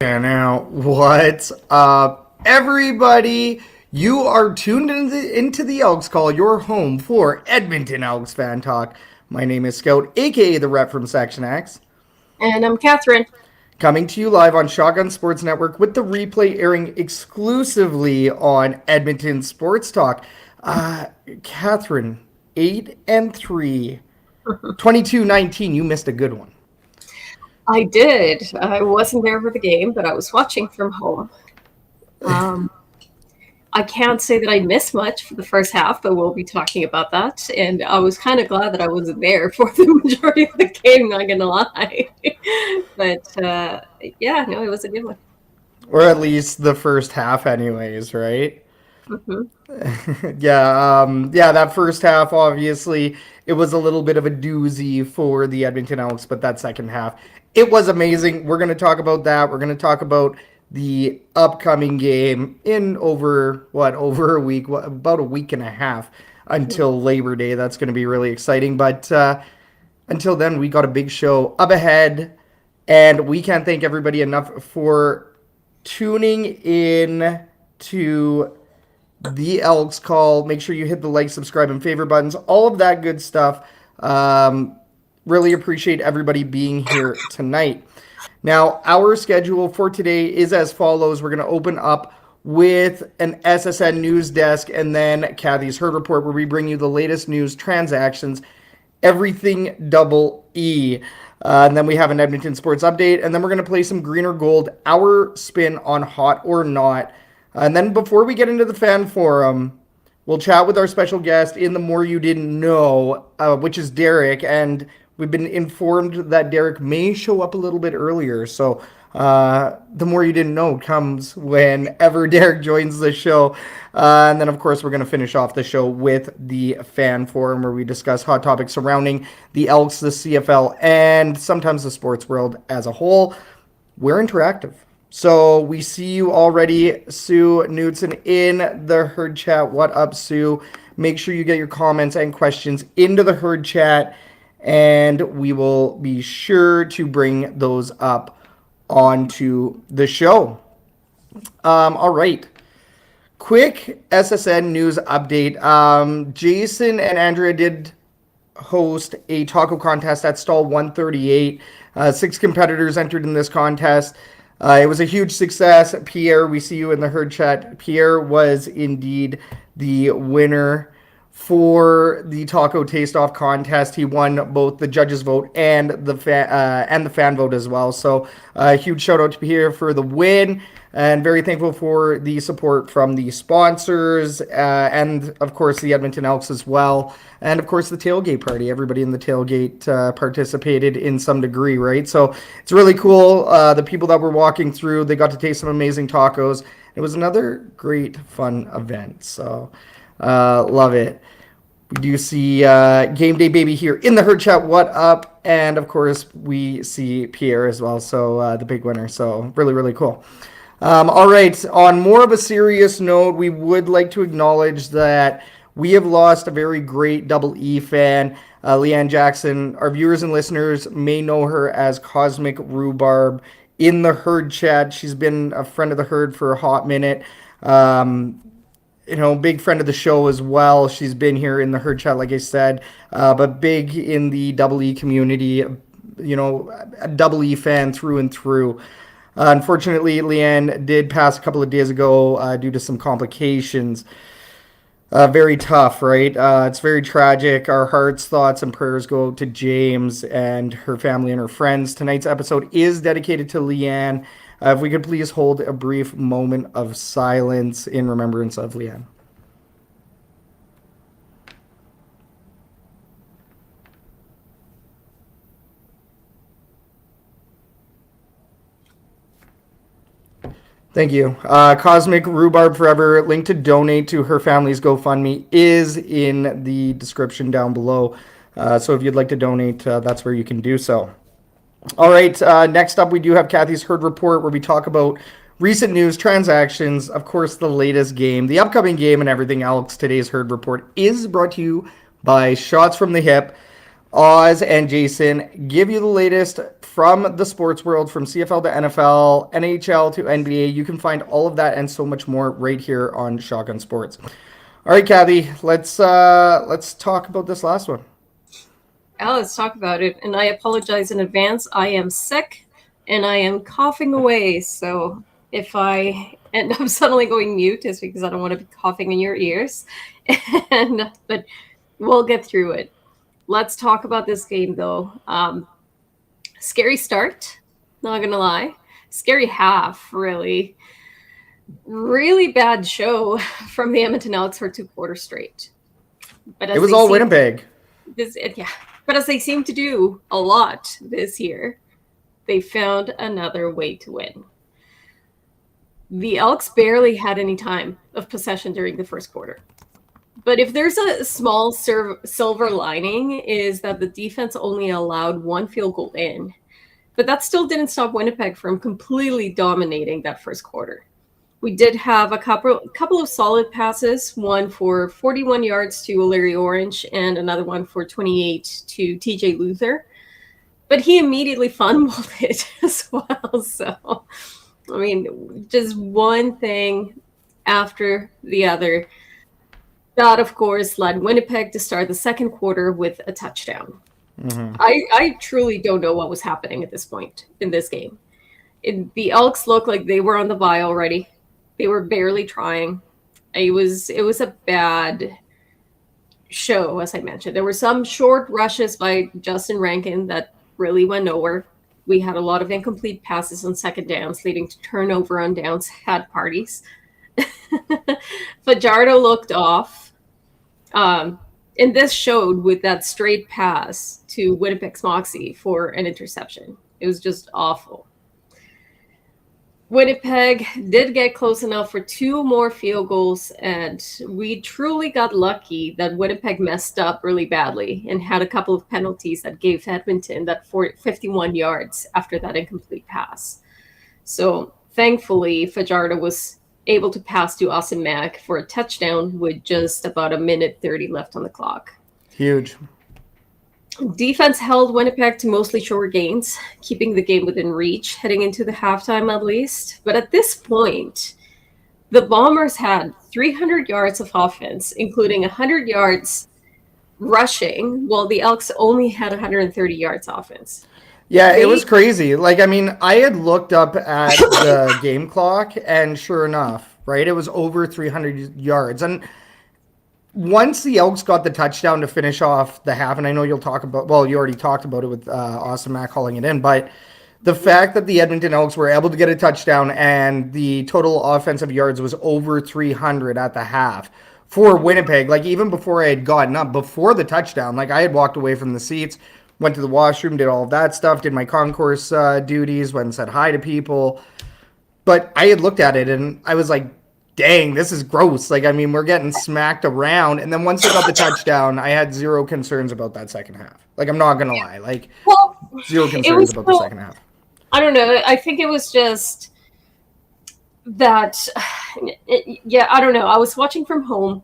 And now, what's up, everybody? You are tuned into the Elks Call, your home for Edmonton Elks fan talk. My name is Scout, aka the Rep from Section X. And I'm Catherine. Coming to you live on Shotgun Sports Network with the replay airing exclusively on Edmonton Sports Talk. Catherine, 8-3, 22-19. You missed a good one. I did. I wasn't there for the game, but I was watching from home. I can't say that I missed much for the first half, but we'll be talking about that. And I was kind of glad that I wasn't there for the majority of the game, not going to lie. But yeah, no, it was a good one. Or at least the first half anyways, right? Mm-hmm. Yeah, that first half, obviously, it was a little bit of a doozy for the Edmonton Elks, but that second half, it was amazing. We're going to talk about that. We're going to talk about the upcoming game in over a week, about a week and a half until Labor Day. That's going to be really exciting. But until then, we got a big show up ahead, and we can't thank everybody enough for tuning in to the Elks Call. Make sure you hit the like, subscribe, and favorite buttons. All of that good stuff. Really appreciate everybody being here tonight. Now, our schedule for today is as follows. We're going to open up with an SSN news desk and then Kathy's Herd Report, where we bring you the latest news, transactions, everything double E. And then we have an Edmonton Sports Update, and then we're going to play some Green or Gold, our spin on Hot or Not. And then before we get into the fan forum, we'll chat with our special guest in The More You Didn't Know, which is Derek. And we've been informed that Derek may show up a little bit earlier. So The More You Didn't Know comes whenever Derek joins the show. And then, of course, we're going to finish off the show with the fan forum, where we discuss hot topics surrounding the Elks, the CFL, and sometimes the sports world as a whole. We're interactive. So we see you already, Sue Knudsen, in the Herd Chat. What up, Sue? Make sure you get your comments and questions into the Herd Chat, and we will be sure to bring those up onto the show. All right. Quick SSN news update. Jason and Andrea did host a taco contest at stall 138. 6 competitors entered in this contest. It was a huge success. Pierre, we see you in the Herd Chat. Pierre was indeed the winner for the Taco Taste Off contest. He won both the judges' vote and the fan vote as well. So a huge shout out to Pierre for the win, and very thankful for the support from the sponsors and, of course, the Edmonton Elks as well. And, of course, the tailgate party. Everybody in the tailgate participated in some degree, right? So it's really cool. The people that were walking through, they got to taste some amazing tacos. It was another great, fun event. So love it. We do see Game Day Baby here in the Herd Chat. What up? And, of course, we see Pierre as well. So the big winner. So really, really cool. All right. On more of a serious note, we would like to acknowledge that we have lost a very great Double E fan, Leanne Jackson. Our viewers and listeners may know her as Cosmic Rhubarb in the Herd Chat. She's been a friend of the Herd for a hot minute. Big friend of the show as well. She's been here in the Herd Chat, like I said, but big in the Double E community, a Double E fan through and through. Unfortunately, Leanne did pass a couple of days ago due to some complications. Very tough, right? It's very tragic. Our hearts, thoughts, and prayers go out to James and her family and her friends. Tonight's episode is dedicated to Leanne. If we could please hold a brief moment of silence in remembrance of Leanne. Thank you. Cosmic Rhubarb Forever, link to donate to her family's GoFundMe is in the description down below. So if you'd like to donate, that's where you can do so. All right, next up we do have Kathy's Herd Report, where we talk about recent news, transactions, of course the latest game, the upcoming game, and everything else. Today's Herd Report is brought to you by Shots from the Hip. Oz and Jason give you the latest from the sports world, from CFL to NFL, NHL to NBA. You can find all of that and so much more right here on Shotgun Sports. All right, Kathy, let's talk about this last one. Let's talk about it. And I apologize in advance. I am sick and I am coughing away. So if I end up suddenly going mute, it's because I don't want to be coughing in your ears. But we'll get through it. Let's talk about this game, though. Scary start, not going to lie. Scary half, really. Really bad show from the Edmonton Elks for 2 quarters straight. But it was all Winnipeg. Yeah. But as they seem to do a lot this year, they found another way to win. The Elks barely had any time of possession during the first quarter. But if there's a small silver lining, is that the defense only allowed 1 field goal in. But that still didn't stop Winnipeg from completely dominating that first quarter. We did have a couple of solid passes, one for 41 yards to Larry Orange and another one for 28 to TJ Luther. But he immediately fumbled it as well. So, I mean, just one thing after the other. That, of course, led Winnipeg to start the second quarter with a touchdown. Mm-hmm. I truly don't know what was happening at this point in this game. The Elks looked like they were on the bye already. They were barely trying. It was a bad show, as I mentioned. There were some short rushes by Justin Rankin that really went nowhere. We had a lot of incomplete passes on second downs, leading to turnover on downs, had parties. Fajardo looked off. And this showed with that straight pass to Winnipeg's Moxie for an interception. It was just awful. Winnipeg did get close enough for 2 more field goals, and we truly got lucky that Winnipeg messed up really badly and had a couple of penalties that gave Edmonton that 51 yards after that incomplete pass. So thankfully, Fajardo was able to pass to Austin Mack for a touchdown with just about 1:30 left on the clock. Huge. Defense held Winnipeg to mostly short gains, keeping the game within reach, heading into the halftime at least. But at this point, the Bombers had 300 yards of offense, including 100 yards rushing, while the Elks only had 130 yards offense. Yeah, it was crazy. Like, I mean, I had looked up at the game clock, and sure enough, right, it was over 300 yards. And once the Elks got the touchdown to finish off the half, and I know you'll talk about, well, you already talked about it with Austin Mack calling it in, but the fact that the Edmonton Elks were able to get a touchdown and the total offensive yards was over 300 at the half for Winnipeg, like even before I had gotten up, before the touchdown, like I had walked away from the seats, went to the washroom, did all of that stuff, did my concourse duties, went and said hi to people. But I had looked at it and I was like, dang, this is gross. Like, I mean, we're getting smacked around. And then once they got the touchdown, I had zero concerns about that second half. Like, I'm not going to lie. Like, zero concerns about the second half. I don't know. I think it was just that, I don't know. I was watching from home,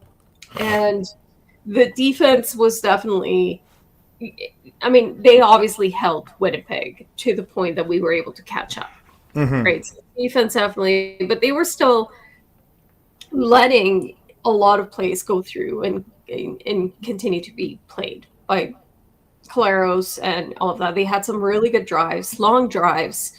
and the defense was definitely, I mean, they obviously helped Winnipeg to the point that we were able to catch up. Mm-hmm. Right? So defense definitely, but they were still letting a lot of plays go through and continue to be played by Claros and all of that. They had some really good drives, long drives,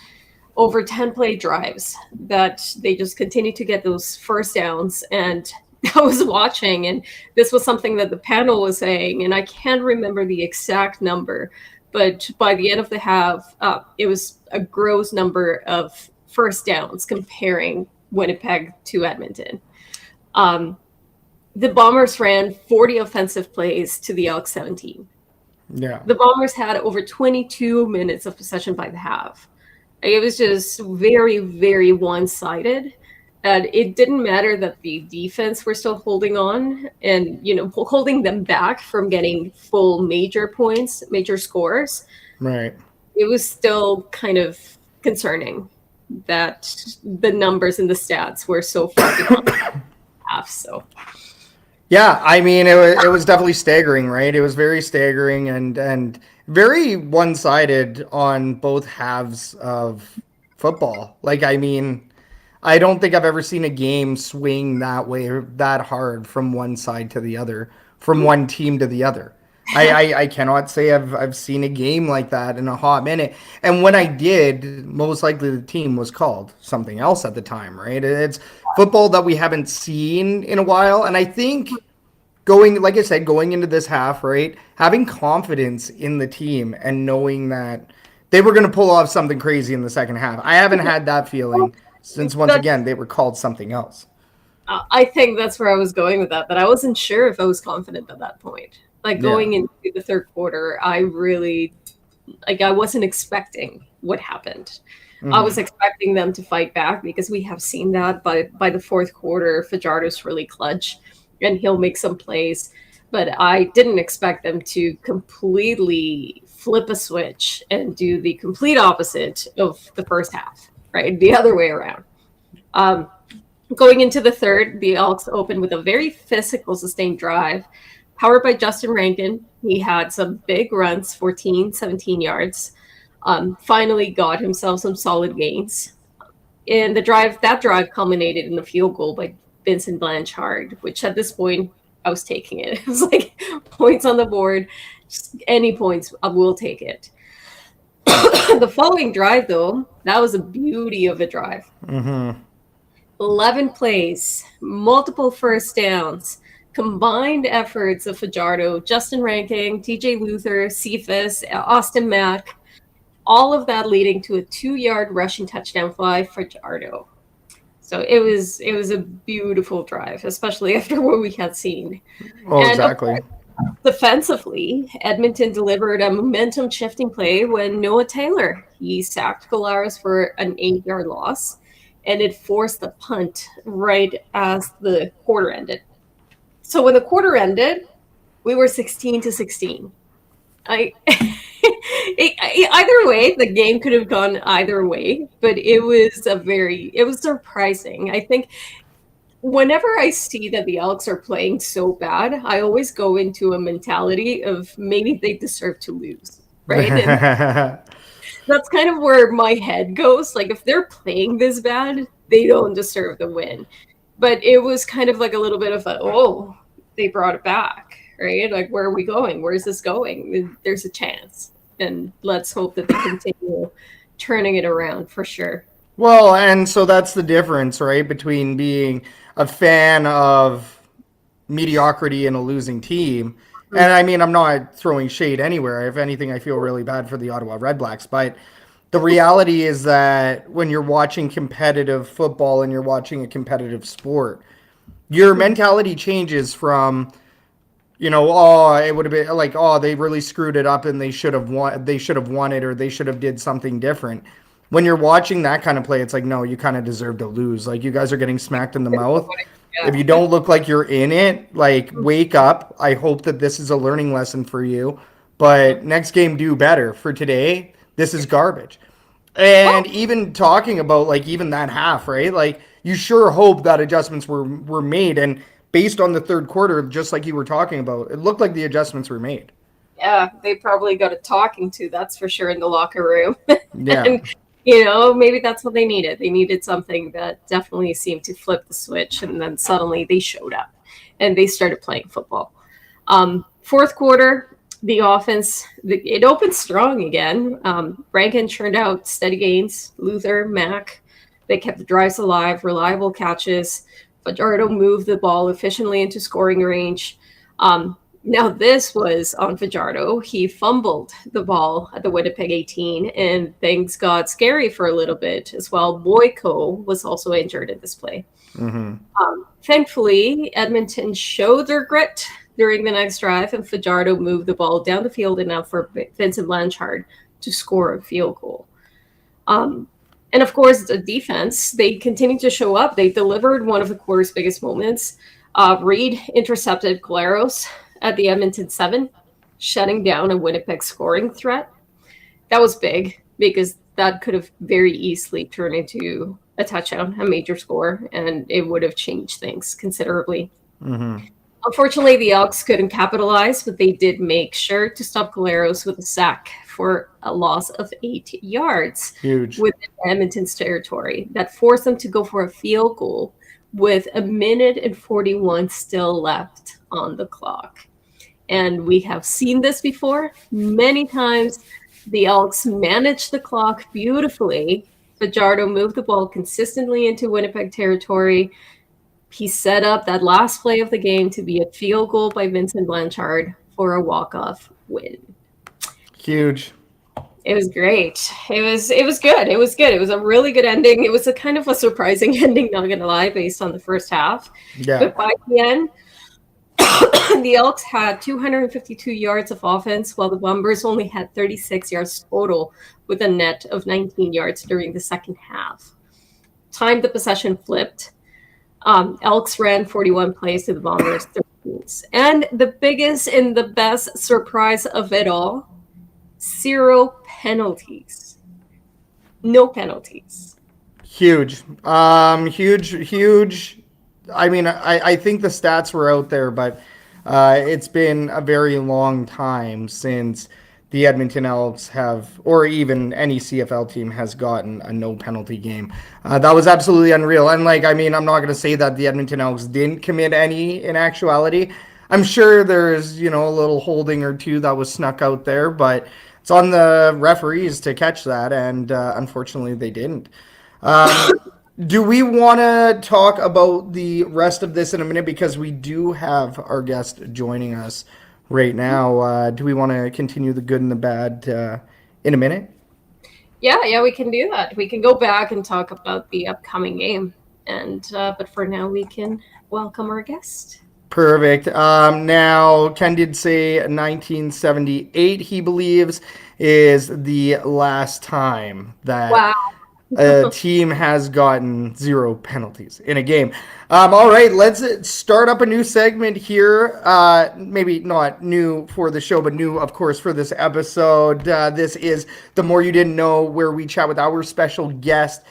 over 10-play drives that they just continued to get those first downs. And I was watching, and this was something that the panel was saying, and I can't remember the exact number, but by the end of the half, it was a gross number of first downs comparing Winnipeg to Edmonton. The Bombers ran 40 offensive plays to the Elks 17. Yeah. The Bombers had over 22 minutes of possession by the half. It was just very, very one-sided. And it didn't matter that the defense were still holding on and, holding them back from getting full major points, major scores. Right. It was still kind of concerning that the numbers and the stats were so far behind half. So, Yeah, I mean, it was definitely staggering, right? It was very staggering and very one-sided on both halves of football. Like, I mean, I don't think I've ever seen a game swing that way, that hard from one side to the other, from one team to the other. I cannot say I've seen a game like that in a hot minute. And when I did, most likely the team was called something else at the time, right? It's football that we haven't seen in a while. And I think going, like I said, going into this half, right, having confidence in the team and knowing that they were going to pull off something crazy in the second half. I haven't had that feeling since, once That's again, they were called something else. I think that's where I was going with that. But I wasn't sure if I was confident at that point. Like Yeah. going into the third quarter, I really like I wasn't expecting what happened. I was Hmm. expecting them to fight back because we have seen that by the fourth quarter, Fajardo's really clutch and he'll make some plays. But I didn't expect them to completely flip a switch and do the complete opposite of the first half, right? The other way around. Um, Going into the third, the Elks opened with a very physical, sustained drive, powered by Justin Rankin. He had some big runs, 14, 17 yards. Finally got himself some solid gains. And that drive culminated in a field goal by Vincent Blanchard, which at this point, I was taking it. It was like points on the board, just any points, I will take it. The following drive, though, that was a beauty of a drive. Hmm. 11 plays, multiple first downs, combined efforts of Fajardo, Justin Ranking, TJ Luther, Cephas, Austin Mack, all of that leading to a 2-yard rushing touchdown fly for Fajardo. So it was a beautiful drive, especially after what we had seen. Oh, And of exactly. course, defensively, Edmonton delivered a momentum shifting play when Noah Taylor he sacked Colares for an 8-yard loss, and it forced the punt right as the quarter ended. So when the quarter ended, we were 16-16. I either way, the game could have gone either way, but it was surprising. I think whenever I see that the Elks are playing so bad, I always go into a mentality of maybe they deserve to lose, right? And that's kind of where my head goes. Like if they're playing this bad, they don't deserve the win. But it was kind of like a little bit of a, oh, they brought it back, right? Like where are we going? Where is this going? There's a chance. And let's hope that they continue turning it around for sure. Well, and so that's the difference, right, between being a fan of mediocrity in a losing team. And I mean, I'm not throwing shade anywhere. If anything, I feel really bad for the Ottawa Red Blacks. But the reality is that when you're watching competitive football and you're watching a competitive sport, your mentality changes from, oh, it would have been like, oh, they really screwed it up and they should have won it, or they should have did something different. When you're watching that kind of play, it's like, no, you kind of deserve to lose. Like, you guys are getting smacked in the mouth. If Yeah. you don't look like you're in it, like, wake up. I hope that this is a learning lesson for you. But next game, do better. For today, this is garbage. Well, And even talking about, like, even that half, right? Like, you sure hope that adjustments were made. And based on the third quarter, just like you were talking about, it looked like the adjustments were made. yeah, they probably got a talking to, that's for sure, in the locker room. Yeah. And, maybe that's what they needed. They needed something that definitely seemed to flip the switch, and then suddenly they showed up and they started playing football. Fourth quarter, the offense, it opened strong again. Rankin churned out steady gains. Luther, Mack, they kept the drives alive, reliable catches. Fajardo moved the ball efficiently into scoring range. Now, this was on Fajardo. He fumbled the ball at the Winnipeg 18, and things got scary for a little bit as well. Boyko was also injured in this play. Hmm. Thankfully, Edmonton showed their grit during the next drive, and Fajardo moved the ball down the field enough for Vincent Blanchard to score a field goal. Um, and of course, the defense, they continued to show up. They delivered one of the quarter's biggest moments. Reed intercepted Claros at the Edmonton 7, shutting down a Winnipeg scoring threat. That was big because that could have very easily turned into a touchdown, a major score, and it would have changed things considerably. Hmm. Unfortunately, the Elks couldn't capitalize, but they did make sure to stop Caleros with a sack for a loss of 8 yards Huge. within Edmonton's territory. That forced them to go for a field goal with 1:41 still left on the clock. And we have seen this before many times. The Elks managed the clock beautifully. Fajardo moved the ball consistently into Winnipeg territory. He set up that last play of the game to be a field goal by Vincent Blanchard for a walk-off win. Huge. It was great. It was good. It was good. It was a really good ending. It was a kind of a surprising ending, not gonna lie, based on the first half. Yeah. But by the end, the Elks had 252 yards of offense, while the Bombers only had 36 yards total, with a net of 19 yards during the second half. Time the possession flipped. Elks ran 41 plays to the Bombers 13. And the biggest and the best surprise of it all, 0 penalties. No penalties. Huge. Huge. I mean, I think the stats were out there, but it's been a very long time since the Edmonton Elks have, or even any CFL team has gotten a no penalty game. That was absolutely unreal. And I'm not going to say that the Edmonton Elks didn't commit any in actuality. I'm sure there's, a little holding or two that was snuck out there, but it's on the referees to catch that. And unfortunately they didn't. Do we want to talk about the rest of this in a minute? Because we do have our guest joining us right now. Do we want to continue the good and the bad in a minute? Yeah, we can do that. We can go back and talk about the upcoming game. And but for now, we can welcome our guest. Perfect. Now, Ken did say 1978, he believes, is the last time that a team has gotten 0 penalties in a game. All right, let's start up a new segment here. Maybe not new for the show, but new, of course, for this episode. This is The More You Didn't Know, where we chat with our special guest.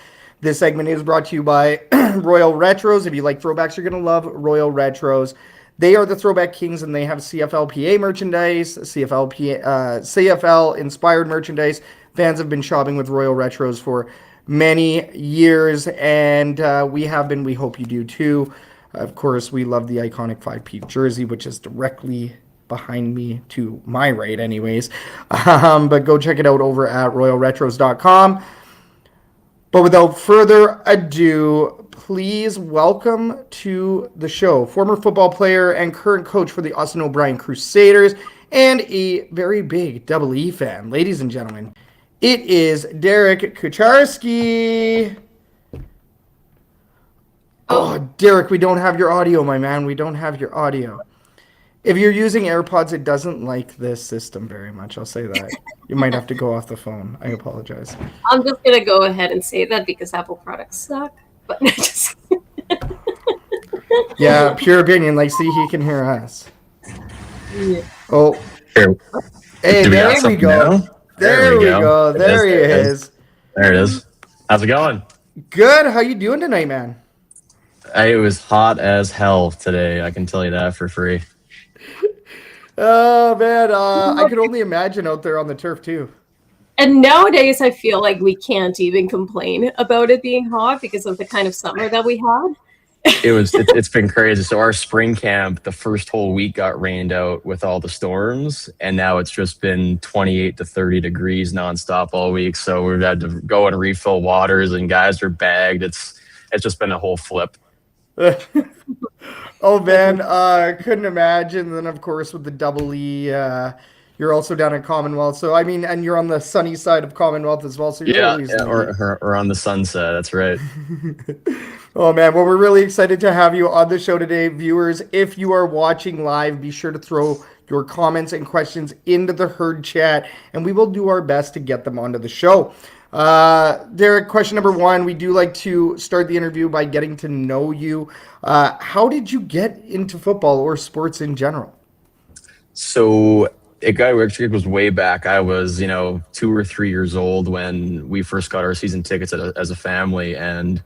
This segment is brought to you by Royal Retros. If you like throwbacks, you're going to love Royal Retros. They are the Throwback Kings, and they have CFLPA merchandise, CFL-inspired merchandise. Fans have been shopping with Royal Retros for many years, and we have been. We hope you do too. Of course, we love the iconic 5P jersey, which is directly behind me to my right anyways. But go check it out over at royalretros.com. But without further ado, please welcome to the show former football player and current coach for the Austin O'Brien Crusaders and a very big Double E fan. Ladies and gentlemen, it is Derek Kucharski. Oh, Derek, we don't have your audio, my man. We don't have your audio. If you're using AirPods, it doesn't like this system very much. I'll say that. You might have to go off the phone. I apologize. I'm just going to go ahead and say that because Apple products suck. But just... Yeah, pure opinion. See, he can hear us. Yeah. Oh. Here. Hey, there we go. Now? There we go. There he is. There it is. How's it going? Good. How you doing tonight, man? It was hot as hell today. I can tell you that for free. Oh, man. I could only imagine out there on the turf, too. And nowadays, I feel like we can't even complain about it being hot because of the kind of summer that we had. It's been crazy. So our spring camp, the first whole week got rained out with all the storms, and now it's just been 28 to 30 degrees nonstop all week. So we've had to go and refill waters, and guys are bagged. It's just been a whole flip. Oh, man. Couldn't imagine. Then, of course, with the Double E, you're also down at Commonwealth. So, I mean, and you're on the sunny side of Commonwealth as well. So you're always or on the sunset. That's right. Oh, man. Well, we're really excited to have you on the show today. Viewers, if you are watching live, be sure to throw your comments and questions into the herd chat, and we will do our best to get them onto the show. Derek, question number 1. We do like to start the interview by getting to know you. How did you get into football or sports in general? So it was way back. I was, 2 or 3 years old when we first got our season tickets as a family, and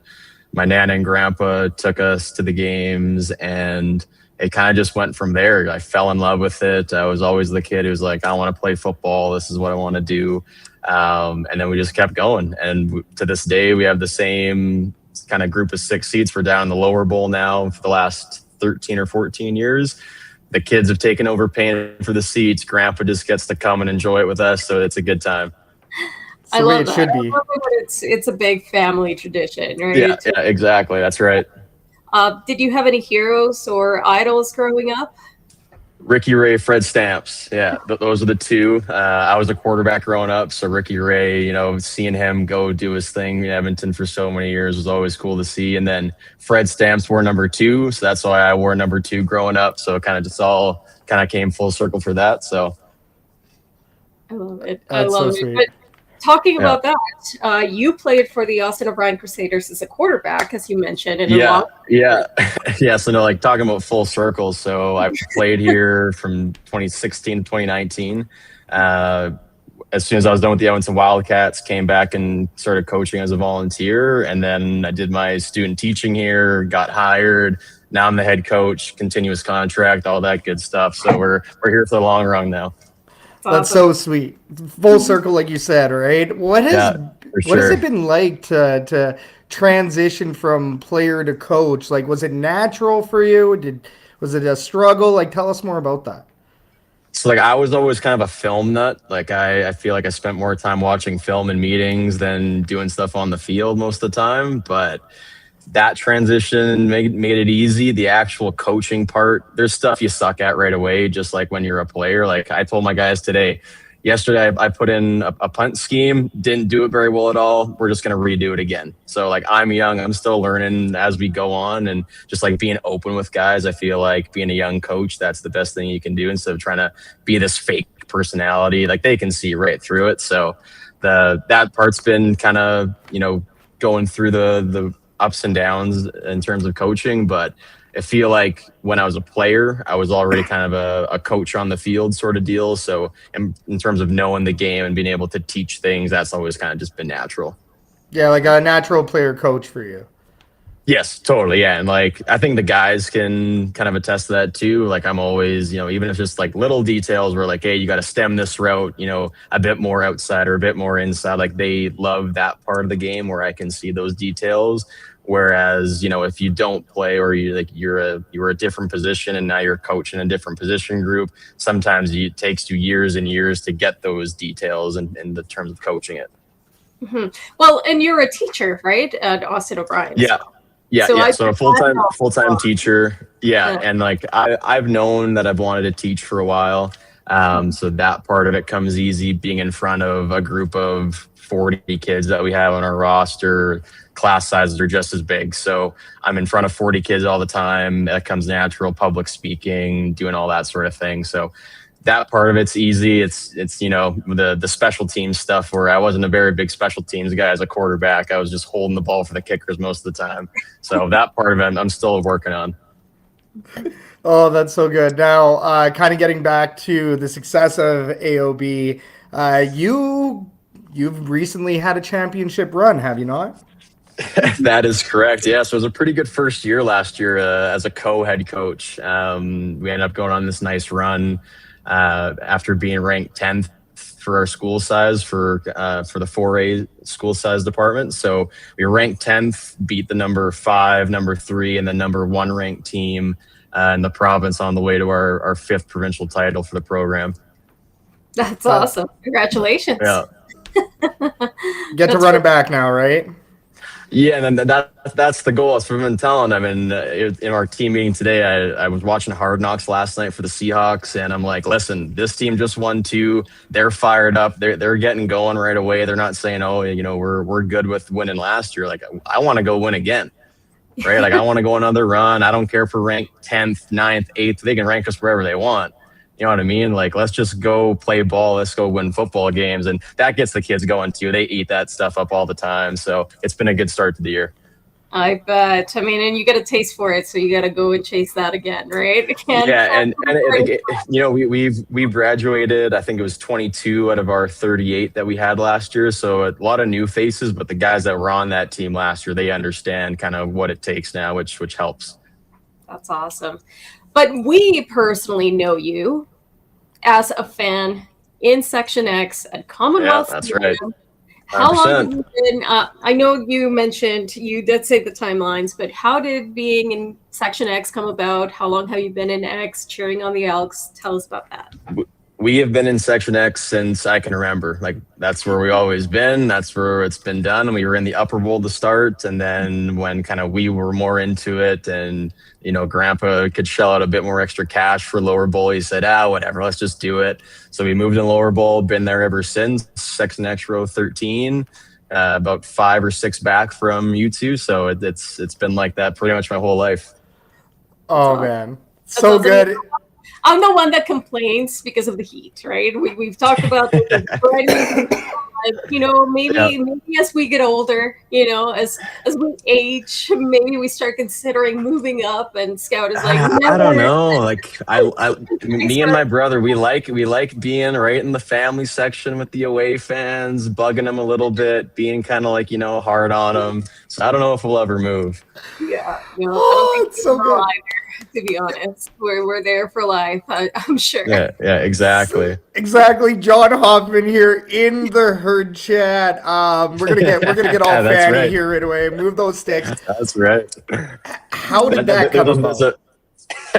my nana and grandpa took us to the games, and it kind of just went from there. I fell in love with it. I was always the kid who was like, I want to play football. This is what I want to do. And then we just kept going. And to this day, we have the same kind of group of 6 seats. We're down in the lower bowl now for the last 13 or 14 years. The kids have taken over paying for the seats. Grandpa just gets to come and enjoy it with us. So it's a good time. I love that. It should be. It's a big family tradition, right? Yeah, exactly. That's right. Did you have any heroes or idols growing up? Ricky Ray, Fred Stamps. Yeah, those are the 2. I was a quarterback growing up, so Ricky Ray, seeing him go do his thing in Edmonton for so many years was always cool to see. And then Fred Stamps wore number 2, so that's why I wore number 2 growing up. So it kind of just all kind of came full circle for that. So I love it. That's I love so it. sweet. But talking about that, you played for the Austin O'Brien Crusaders as a quarterback, as you mentioned. Yeah. So no, like talking about full circle. So I played here from 2016 to 2019. As soon as I was done with the Edmonton Wildcats, came back and started coaching as a volunteer. And then I did my student teaching here, got hired. Now I'm the head coach, continuous contract, all that good stuff. So we're here for the long run now. That's so sweet. Full circle, like you said, right? What has it been like to transition from player to coach? Like, was it natural for you? Was it a struggle? Like, tell us more about that. So, like, I was always kind of a film nut. Like, I feel like I spent more time watching film in meetings than doing stuff on the field most of the time. But that transition made it easy. The actual coaching part, there's stuff you suck at right away, just like when you're a player. Like I told my guys yesterday, I put in a punt scheme, didn't do it very well at all. We're just going to redo it again. So like I'm young, I'm still learning as we go on, and just like being open with guys. I feel like being a young coach, that's the best thing you can do instead of trying to be this fake personality. Like they can see right through it. So that part's been kind of, going through the ups and downs in terms of coaching, but I feel like when I was a player, I was already kind of a coach on the field sort of deal. So in terms of knowing the game and being able to teach things, that's always kind of just been natural. Yeah, like a natural player coach for you. Yes, totally. Yeah. And like, I think the guys can kind of attest to that too. Like I'm always, even if just like little details where like, hey, you got to stem this route, a bit more outside or a bit more inside. Like they love that part of the game where I can see those details. Whereas, if you don't play or you're a different position and now you're coaching a different position group, sometimes it takes you years and years to get those details in the terms of coaching it. Mm-hmm. Well, and you're a teacher, right? At Austin O'Brien. Yeah. So a full-time teacher. Yeah. And like I've known that I've wanted to teach for a while. So that part of it comes easy, being in front of a group of 40 kids that we have on our roster. Class sizes are just as big. So I'm in front of 40 kids all the time. That comes natural, public speaking, doing all that sort of thing. So that part of it's easy. It's the special teams stuff where I wasn't a very big special teams guy as a quarterback. I was just holding the ball for the kickers most of the time. So that part of it I'm still working on. Oh, that's so good. Now, kind of getting back to the success of AOB, you've recently had a championship run, have you not? That is correct. Yeah. So it was a pretty good first year last year as a co-head coach. We ended up going on this nice run after being ranked 10th for our school size for the 4A school size department. So we were ranked 10th, beat the number 5, number 3, and the number 1 ranked team in the province on the way to our 5th provincial title for the program. That's awesome. Congratulations. Yeah. Get to run it back now, right? Yeah, and then that's the goal. As we've been telling. I mean, in our team meeting today, I was watching Hard Knocks last night for the Seahawks, and I'm like, listen, this team just won 2. They're fired up. They're getting going right away. They're not saying, oh, we're good with winning last year. Like, I want to go win again, right? Like, I want to go another run. I don't care if we're ranked 10th, 9th, 8th. They can rank us wherever they want. You know what I mean? Like, let's just go play ball. Let's go win football games. And that gets the kids going too. They eat that stuff up all the time. So it's been a good start to the year. I bet. I mean, and you get a taste for it. So you got to go and chase that again, right? We graduated, I think it was 22 out of our 38 that we had last year. So a lot of new faces, but the guys that were on that team last year, they understand kind of what it takes now, which helps. That's awesome. But we personally know you as a fan in Section X at Commonwealth. Yeah, that's right. How long have 100%. you been? I know you mentioned, you did say the timelines, but how did being in Section X come about? How long have you been in X cheering on the Elks? Tell us about that. We have been in Section X since I can remember. Like, that's where we always been. That's where it's been done. And we were in the upper bowl to start. And then when kind of we were more into it and, Grandpa could shell out a bit more extra cash for lower bowl, he said, whatever, let's just do it. So we moved in lower bowl, been there ever since. Section X row 13, about 5 or 6 back from you two. So it's been like that pretty much my whole life. Oh, man. So good. I'm the one that complains because of the heat, right? We've talked about this already. Maybe as we get older, as we age, maybe we start considering moving up. And Scout is like, I don't know. Like me and my brother, we like being right in the family section with the away fans, bugging them a little bit, being kind of like hard on them. So I don't know if we'll ever move. Yeah, I don't think it's so good. Either, to be honest, we're there for life. I'm sure. Yeah, exactly. Exactly. John Hoffman here in the herd chat. We're gonna get all fanny right here right away. Move those sticks. That's right. How did that come about?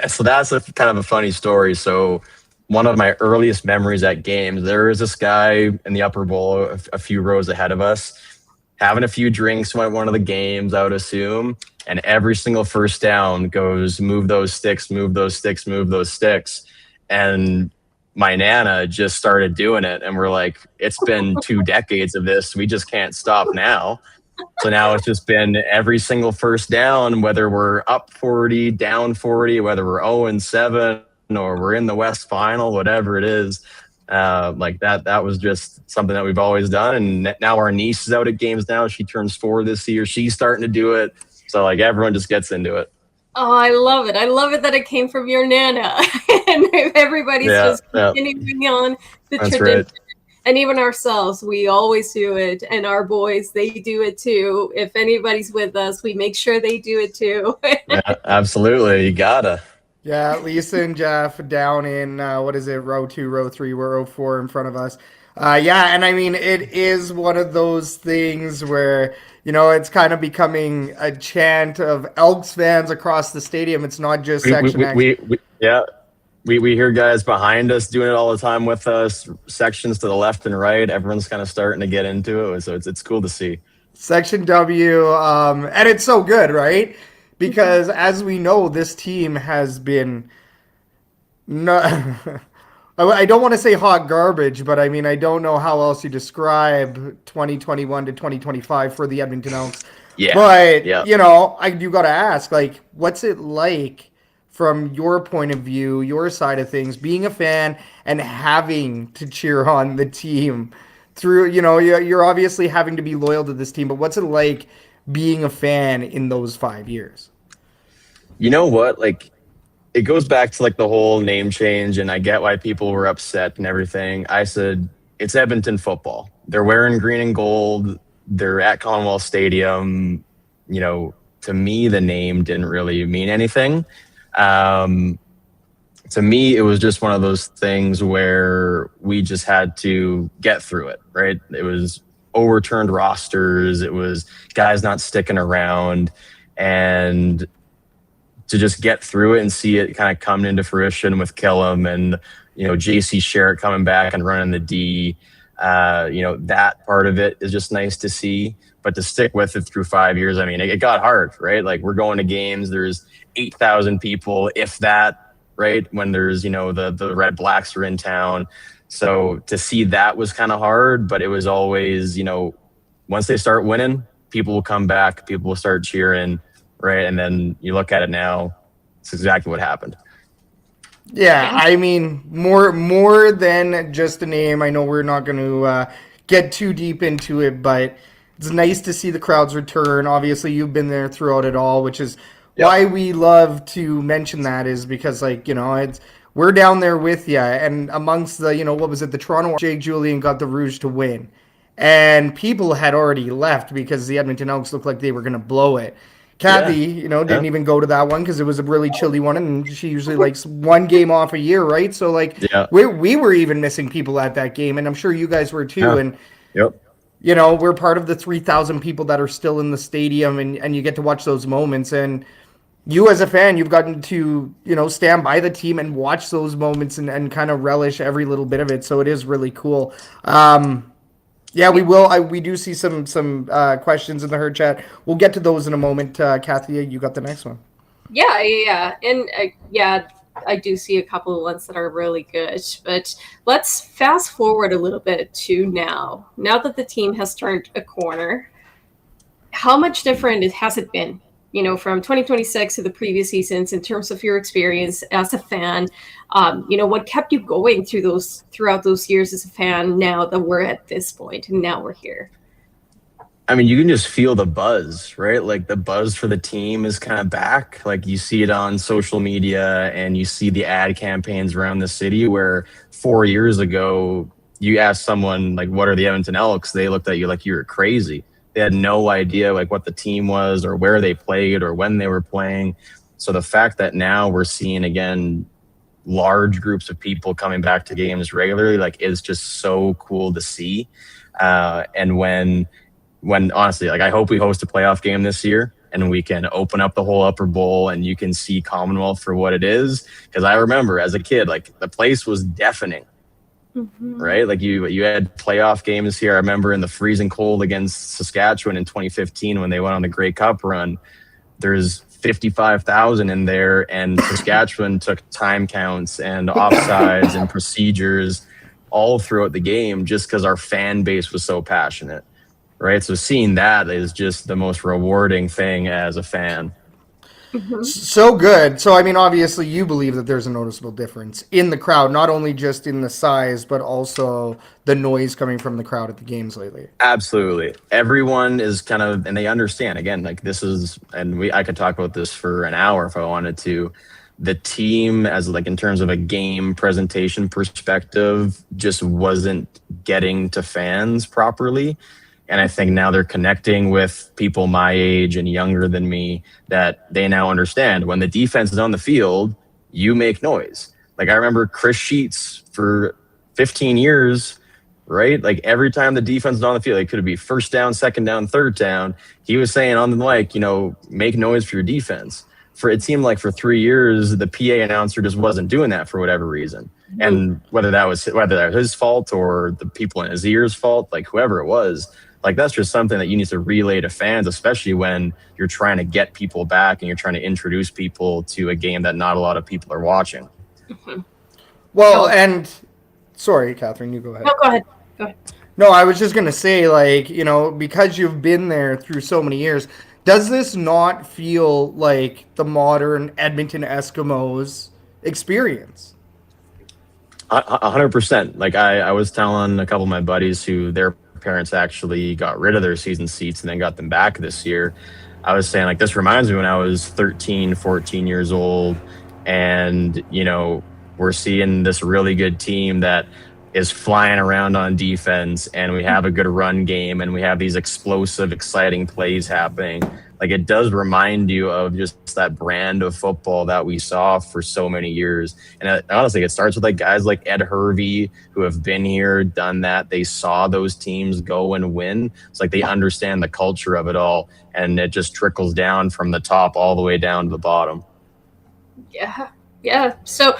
So that's a kind of a funny story. So one of my earliest memories at games, there was this guy in the upper bowl, a few rows ahead of us, having a few drinks, went one of the games, I would assume, and every single first down goes, move those sticks, move those sticks, move those sticks. And my Nana just started doing it. And we're like, it's been 2 decades of this. We just can't stop now. So now it's just been every single first down, whether we're up 40, down 40, whether we're 0-7 or we're in the West Final, whatever it is. Like that was just something that we've always done. And now our niece is out at games now. She turns 4 this year. She's starting to do it. So like everyone just gets into it. Oh, I love it. I love it that it came from your Nana. And everybody's just continuing on the tradition. Right. And even ourselves, we always do it. And our boys, they do it too. If anybody's with us, we make sure they do it too. Yeah, absolutely. You gotta. Yeah, Lisa and Jeff down in, row 2, row 3, we're row 4 in front of us. And I mean, it is one of those things where, it's kind of becoming a chant of Elks fans across the stadium. It's not just Section X. We hear guys behind us doing it all the time with us, sections to the left and right. Everyone's kind of starting to get into it. So it's cool to see. Section W, and it's so good, right? Because as we know, this team has been I don't want to say hot garbage, but I mean, I don't know how else you describe 2021 to 2025 for the Edmonton Elks. Yeah. But, you got to ask, like, what's it like from your point of view, your side of things, being a fan and having to cheer on the team through, you're obviously having to be loyal to this team, but what's it like being a fan in those 5 years? You know what? Like, it goes back to like the whole name change, and I get why people were upset and everything. I said, it's Edmonton football. They're wearing green and gold. They're at Commonwealth Stadium. To me, the name didn't really mean anything. To me, it was just one of those things where we just had to get through it, right? It was overturned rosters. It was guys not sticking around, and to just get through it and see it kind of come into fruition with Killam and, JC Sherritt coming back and running the D. That part of it is just nice to see. But to stick with it through 5 years, I mean, it got hard, right? Like, we're going to games. There's 8,000 people, if that, right? When there's, the Red Blacks are in town. So to see that was kind of hard, but it was always, once they start winning, people will come back, people will start cheering, right? And then you look at it now, it's exactly what happened. Yeah, I mean, more than just a name. I know we're not going to get too deep into it, but it's nice to see the crowds return. Obviously, you've been there throughout it all, which is why we love to mention that, is because, we're down there with you. And amongst the, the Toronto, Jake Julian got the Rouge to win. And people had already left because the Edmonton Elks looked like they were going to blow it. Kathy, you know, didn't even go to that one because it was a really chilly one, and she usually likes one game off a year, right? So like, we were even missing people at that game, and I'm sure you guys were too. And you know, we're part of the 3,000 people that are still in the stadium, and you get to watch those moments. And you as a fan, you've gotten to, you know, stand by the team and watch those moments and kind of relish every little bit of it. So it is really cool. Yeah, we will. We do see some questions in the herd chat. We'll get to those in a moment. Kathy, you got the next one. Yeah. And I do see a couple of ones that are really good. But let's fast forward a little bit to now. Now that the team has turned a corner, how much different has it been? You know, from 2026 to the previous seasons, in terms of your experience as a fan, you know, what kept you going throughout those years as a fan now that we're at this point and now we're here? I mean, you can just feel the buzz, right? Like the buzz for the team is kind of back. Like you see it on social media and you see the ad campaigns around the city where 4 years ago, you asked someone like, what are the Edmonton Elks? They looked at you like you were crazy. They had no idea like what the team was or where they played or when they were playing. So the fact that now we're seeing again large groups of people coming back to games regularly, like it's just so cool to see. And when honestly, like I hope we host a playoff game this year and we can open up the whole upper bowl and you can see Commonwealth for what it is. Because I remember as a kid, like the place was deafening. Right? Like you had playoff games here. I remember in the freezing cold against Saskatchewan in 2015 when they went on the Grey Cup run, there's 55,000 in there, and Saskatchewan took time counts and offsides and procedures all throughout the game just because our fan base was so passionate. Right? So seeing that is just the most rewarding thing as a fan. So good. So, I mean, obviously you believe that there's a noticeable difference in the crowd, not only just in the size, but also the noise coming from the crowd at the games lately. Absolutely. Everyone is kind of, and they understand, again, like this is, and I could talk about this for an hour if I wanted to. The team, as like in terms of a game presentation perspective, just wasn't getting to fans properly. And I think now they're connecting with people my age and younger than me that they now understand when the defense is on the field, you make noise. Like I remember Chris Sheets for 15 years, right? Like every time the defense is on the field, it could be first down, second down, third down. He was saying on the mic, you know, make noise for your defense. It seemed like for 3 years, the PA announcer just wasn't doing that for whatever reason. And whether that was his fault or the people in his ear's fault, like whoever it was, like that's just something that you need to relay to fans, especially when you're trying to get people back and you're trying to introduce people to a game that not a lot of people are watching. Well, and sorry, Catherine, you go ahead. No, go ahead. No, I was just going to say, like, you know, because you've been there through so many years, does this not feel like the modern Edmonton Eskimos experience? 100%. Like I was telling a couple of my buddies who their parents actually got rid of their season seats and then got them back this year. I was saying like, this reminds me when I was 13, 14 years old. And, you know, we're seeing this really good team that is flying around on defense and we have a good run game and we have these explosive, exciting plays happening. Like it does remind you of just that brand of football that we saw for so many years. And honestly, it starts with like guys like Ed Hervey who have been here, done that. They saw those teams go and win. It's like they understand the culture of it all, and it just trickles down from the top all the way down to the bottom. Yeah. So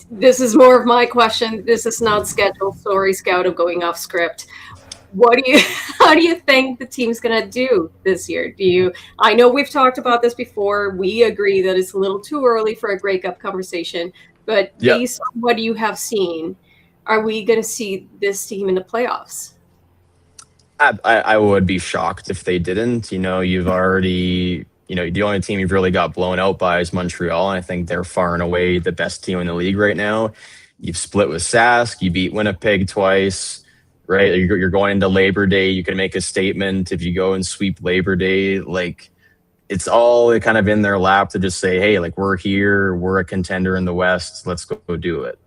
this is more of my question. This is not scheduled. Sorry, Scout, of going off script. How do you think the team's going to do this year? I know we've talked about this before. We agree that it's a little too early for a Grey Cup conversation, but based on what you have seen, are we going to see this team in the playoffs? I would be shocked if they didn't. You know, you've already, you know, the only team you've really got blown out by is Montreal. And I think they're far and away the best team in the league right now. You've split with Sask. You beat Winnipeg twice. Right, you're going into Labor Day. You can make a statement if you go and sweep Labor Day. Like, it's all kind of in their lap to just say, "Hey, like we're here. We're a contender in the West. Let's go do it."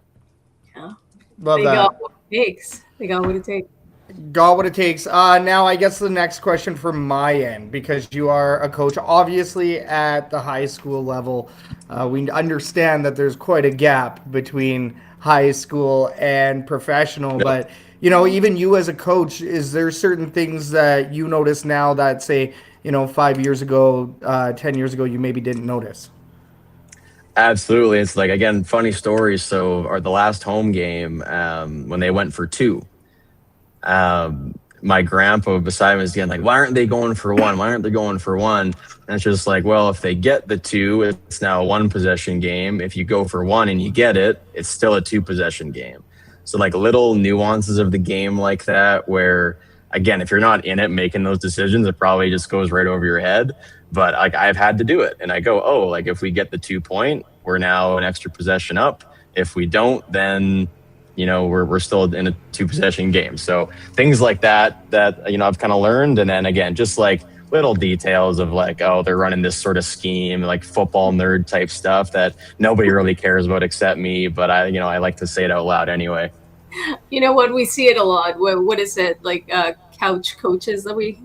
Yeah, Love they that. got what it takes. They got what it takes. Got what it takes. Now, I guess the next question from my end, because you are a coach, obviously at the high school level, we understand that there's quite a gap between high school and professional. Yep. But, you know, even you as a coach, is there certain things that you notice now that, say, 5 years ago, 10 years ago, you maybe didn't notice? Absolutely. It's like, again, funny stories. So, the last home game, when they went for two, my grandpa beside me was again like, why aren't they going for one? Why aren't they going for one? And it's just like, well, if they get the two, it's now a one possession game. If you go for one and you get it, it's still a two possession game. So like little nuances of the game like that, where again, if you're not in it making those decisions, it probably just goes right over your head. But like I've had to do it, and I go, oh, like if we get the 2 point, we're now an extra possession up. If we don't, then we're still in a two possession game. So things like that I've kind of learned. And then again, just like little details of like, oh, they're running this sort of scheme, like football nerd type stuff that nobody really cares about except me. But I like to say it out loud anyway. You know what? We see it a lot. What is it, like couch coaches that we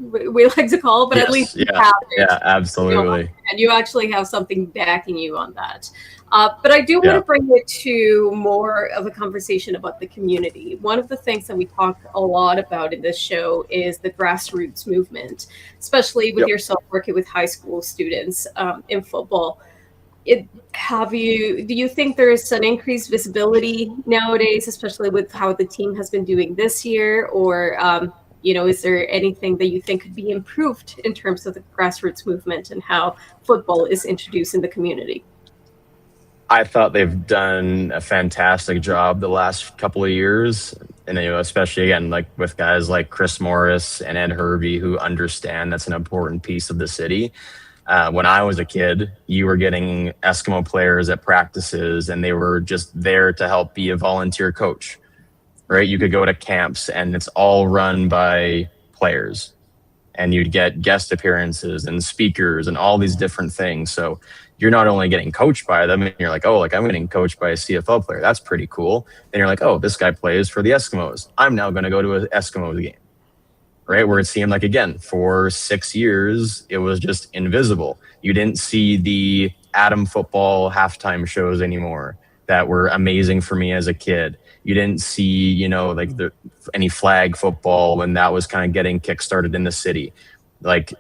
like to call? But Yes, at least you yeah, have it, yeah, absolutely. and you actually have something backing you on that. But I do want to bring it to more of a conversation about the community. One of the things that we talk a lot about in this show is the grassroots movement, especially with yourself working with high school students in football. Do you think there's an increased visibility nowadays, especially with how the team has been doing this year? Or, is there anything that you think could be improved in terms of the grassroots movement and how football is introduced in the community? I thought they've done a fantastic job the last couple of years. And especially again, like with guys like Chris Morris and Ed Hervey, who understand that's an important piece of the city. When I was a kid, you were getting Eskimo players at practices, and they were just there to help be a volunteer coach, right? You could go to camps, and it's all run by players, and you'd get guest appearances and speakers and all these different things. So you're not only getting coached by them, and you're like, oh, like I'm getting coached by a CFL player. That's pretty cool. Then you're like, oh, this guy plays for the Eskimos. I'm now going to go to an Eskimos game. Right, where it seemed like, again, for 6 years, it was just invisible. You didn't see the Atom football halftime shows anymore that were amazing for me as a kid. You didn't see, any flag football when that was kind of getting kickstarted in the city. Like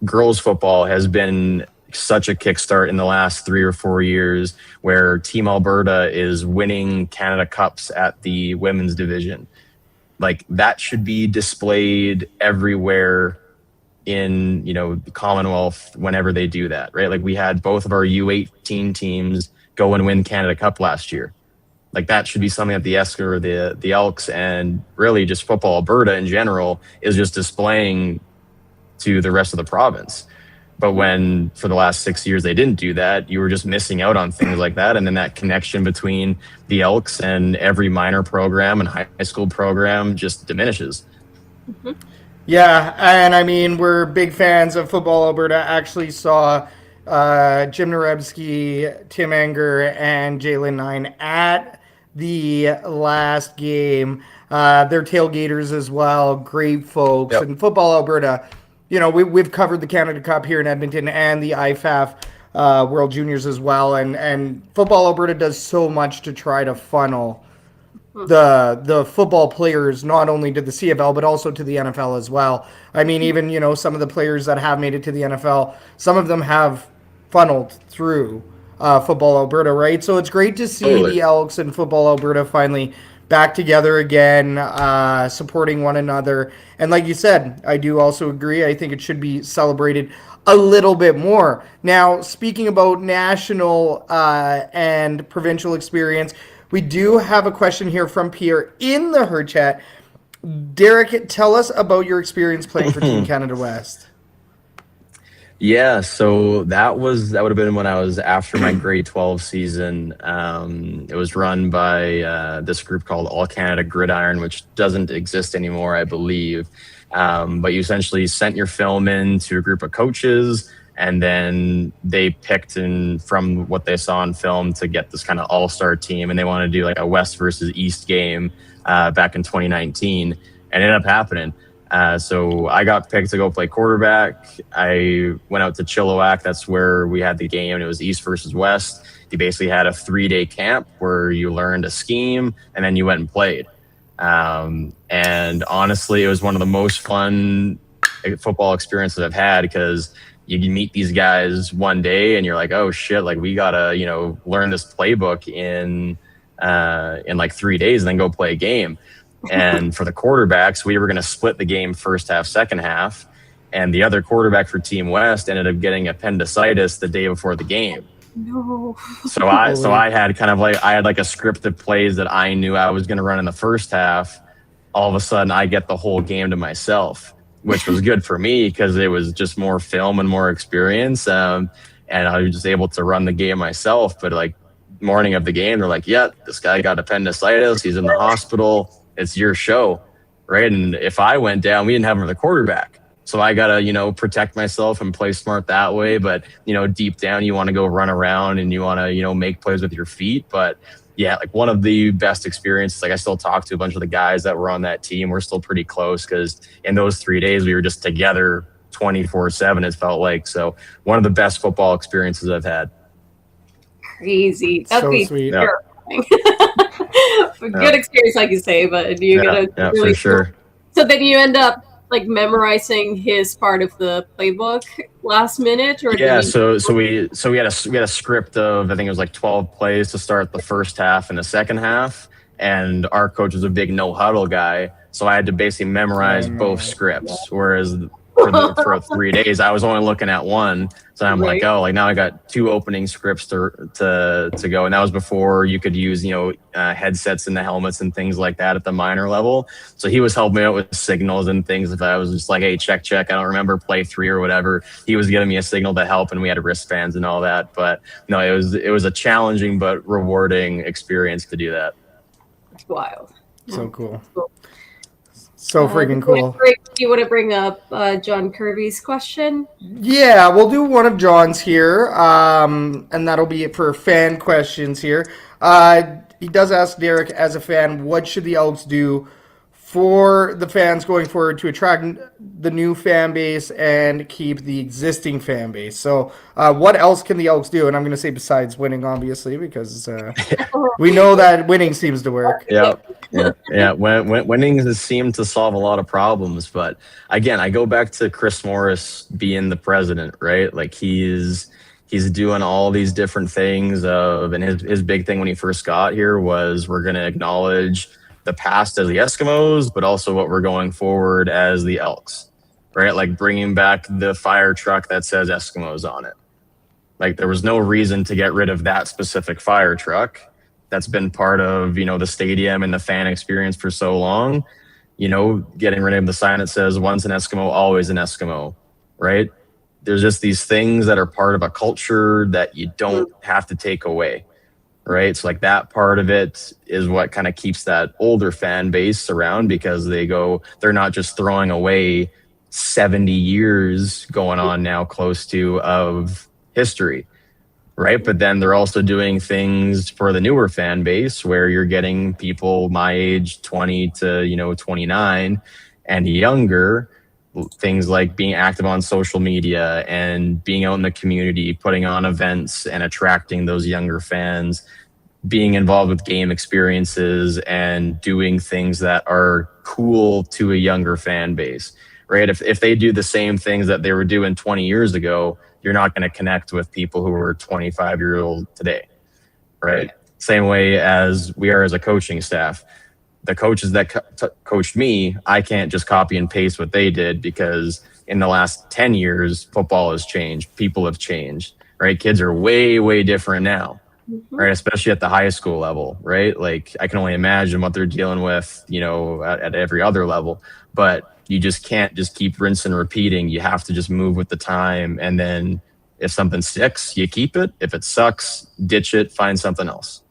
girls football has been such a kickstart in the last 3 or 4 years, where Team Alberta is winning Canada Cups at the women's division. Like that should be displayed everywhere in, the Commonwealth whenever they do that, right? Like we had both of our U18 teams go and win Canada Cup last year. Like that should be something that the Esk or the Elks and really just Football Alberta in general is just displaying to the rest of the province. But when for the last 6 years they didn't do that, you were just missing out on things like that. And then that connection between the Elks and every minor program and high school program just diminishes. Mm-hmm. Yeah, and I mean, we're big fans of Football Alberta. Actually saw Jim Narebsky, Tim Enger, and Jalen Nine at the last game. They're tailgaters as well. Great folks. Yep. And Football Alberta, we've covered the Canada Cup here in Edmonton and the IFAF World Juniors as well. And Football Alberta does so much to try to funnel the football players not only to the CFL but also to the NFL as well. I mean, even some of the players that have made it to the NFL, some of them have funneled through Football Alberta, right? So it's great to see the Elks and Football Alberta finally back together again, supporting one another. And like you said, I do also agree. I think it should be celebrated a little bit more. Now, speaking about national and provincial experience, we do have a question here from Pierre in the Her Chat. Derek, tell us about your experience playing for Team Canada West. Yeah, so that would have been when I was after my grade 12 season. It was run by this group called All Canada Gridiron, which doesn't exist anymore, I believe. But you essentially sent your film in to a group of coaches, and then they picked from what they saw on film to get this kind of all-star team, and they wanted to do like a West versus East game back in 2019. and it ended up happening. So I got picked to go play quarterback. I went out to Chilliwack. That's where we had the game. And it was East versus West. You basically had a 3-day camp where you learned a scheme and then you went and played. And honestly, it was one of the most fun football experiences I've had, because you can meet these guys one day and you're like, oh shit, like we gotta, learn this playbook in like 3 days and then go play a game. And for the quarterbacks, we were going to split the game first half, second half. And the other quarterback for Team West ended up getting appendicitis the day before the game. No. So I had kind of like, a script of plays that I knew I was going to run in the first half. All of a sudden I get the whole game to myself, which was good for me because it was just more film and more experience. And I was just able to run the game myself. But like morning of the game, they're like, yeah, this guy got appendicitis. He's in the hospital. It's your show, right? And if I went down, we didn't have another quarterback. So I got to, protect myself and play smart that way. But, deep down, you want to go run around and you want to, make plays with your feet. But yeah, like one of the best experiences, like I still talk to a bunch of the guys that were on that team. We're still pretty close because in those 3 days, we were just together 24/7, it felt like. So one of the best football experiences I've had. Crazy. That'd So be sweet. terrifying. Good experience, like you say, but you gotta really for sure. So then you end up like memorizing his part of the playbook last minute, or so we had a script of, I think it was like 12 plays to start the first half and the second half, and our coach was a big no huddle guy, so I had to basically memorize both scripts, whereas for 3 days I was only looking at one. So I'm like, oh, like now I got 2 opening scripts to go. And that was before you could use, headsets in the helmets and things like that at the minor level. So he was helping me out with signals and things. If I was just like, hey, check, I don't remember play 3 or whatever, he was giving me a signal to help, and we had wristbands and all that. But no, it was a challenging but rewarding experience to do that. It's wild. So cool. So freaking cool. Do you want to bring up John Kirby's question? Yeah, we'll do one of John's here, and that'll be it for fan questions here. He does ask Derek, as a fan, what should the Elks do for the fans going forward to attract the new fan base and keep the existing fan base? So what else can the Elks do? And I'm going to say besides winning, obviously, because we know that winning seems to work. Yeah. Winning has seemed to solve a lot of problems. But again, I go back to Chris Morris being the president, right? Like he's doing all these different things. And his big thing when he first got here was, we're going to acknowledge the past as the Eskimos, but also what we're going forward as the Elks, right? Like bringing back the fire truck that says Eskimos on it. Like there was no reason to get rid of that specific fire truck that's been part of, the stadium and the fan experience for so long. Getting rid of the sign that says once an Eskimo, always an Eskimo, right? There's just these things that are part of a culture that you don't have to take away, right? So like that part of it is what kind of keeps that older fan base around, because they're not just throwing away 70 years going on now close to of history, right? But then they're also doing things for the newer fan base where you're getting people my age, 20 to 29 and younger, things like being active on social media and being out in the community, putting on events and attracting those younger fans, being involved with game experiences and doing things that are cool to a younger fan base, right? If they do the same things that they were doing 20 years ago, you're not going to connect with people who are 25-year-old today, right? Same way as we are as a coaching staff. The coaches that coached me, I can't just copy and paste what they did, because in the last 10 years, football has changed. People have changed, right? Kids are way, way different now, right? Especially at the high school level, right? Like I can only imagine what they're dealing with, at every other level. But you just can't just keep rinse and repeating. You have to just move with the time. And then if something sticks, you keep it. If it sucks, ditch it, find something else.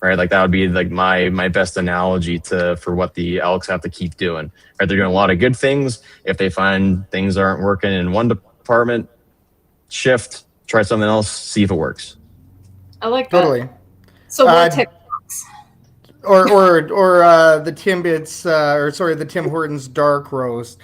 Right, like that would be like my best analogy for what the Elks have to keep doing. Right, they're doing a lot of good things. If they find things aren't working in one department, shift, try something else, see if it works. I like that. Totally. So what techniques? or the Timbits, the Tim Hortons dark roast.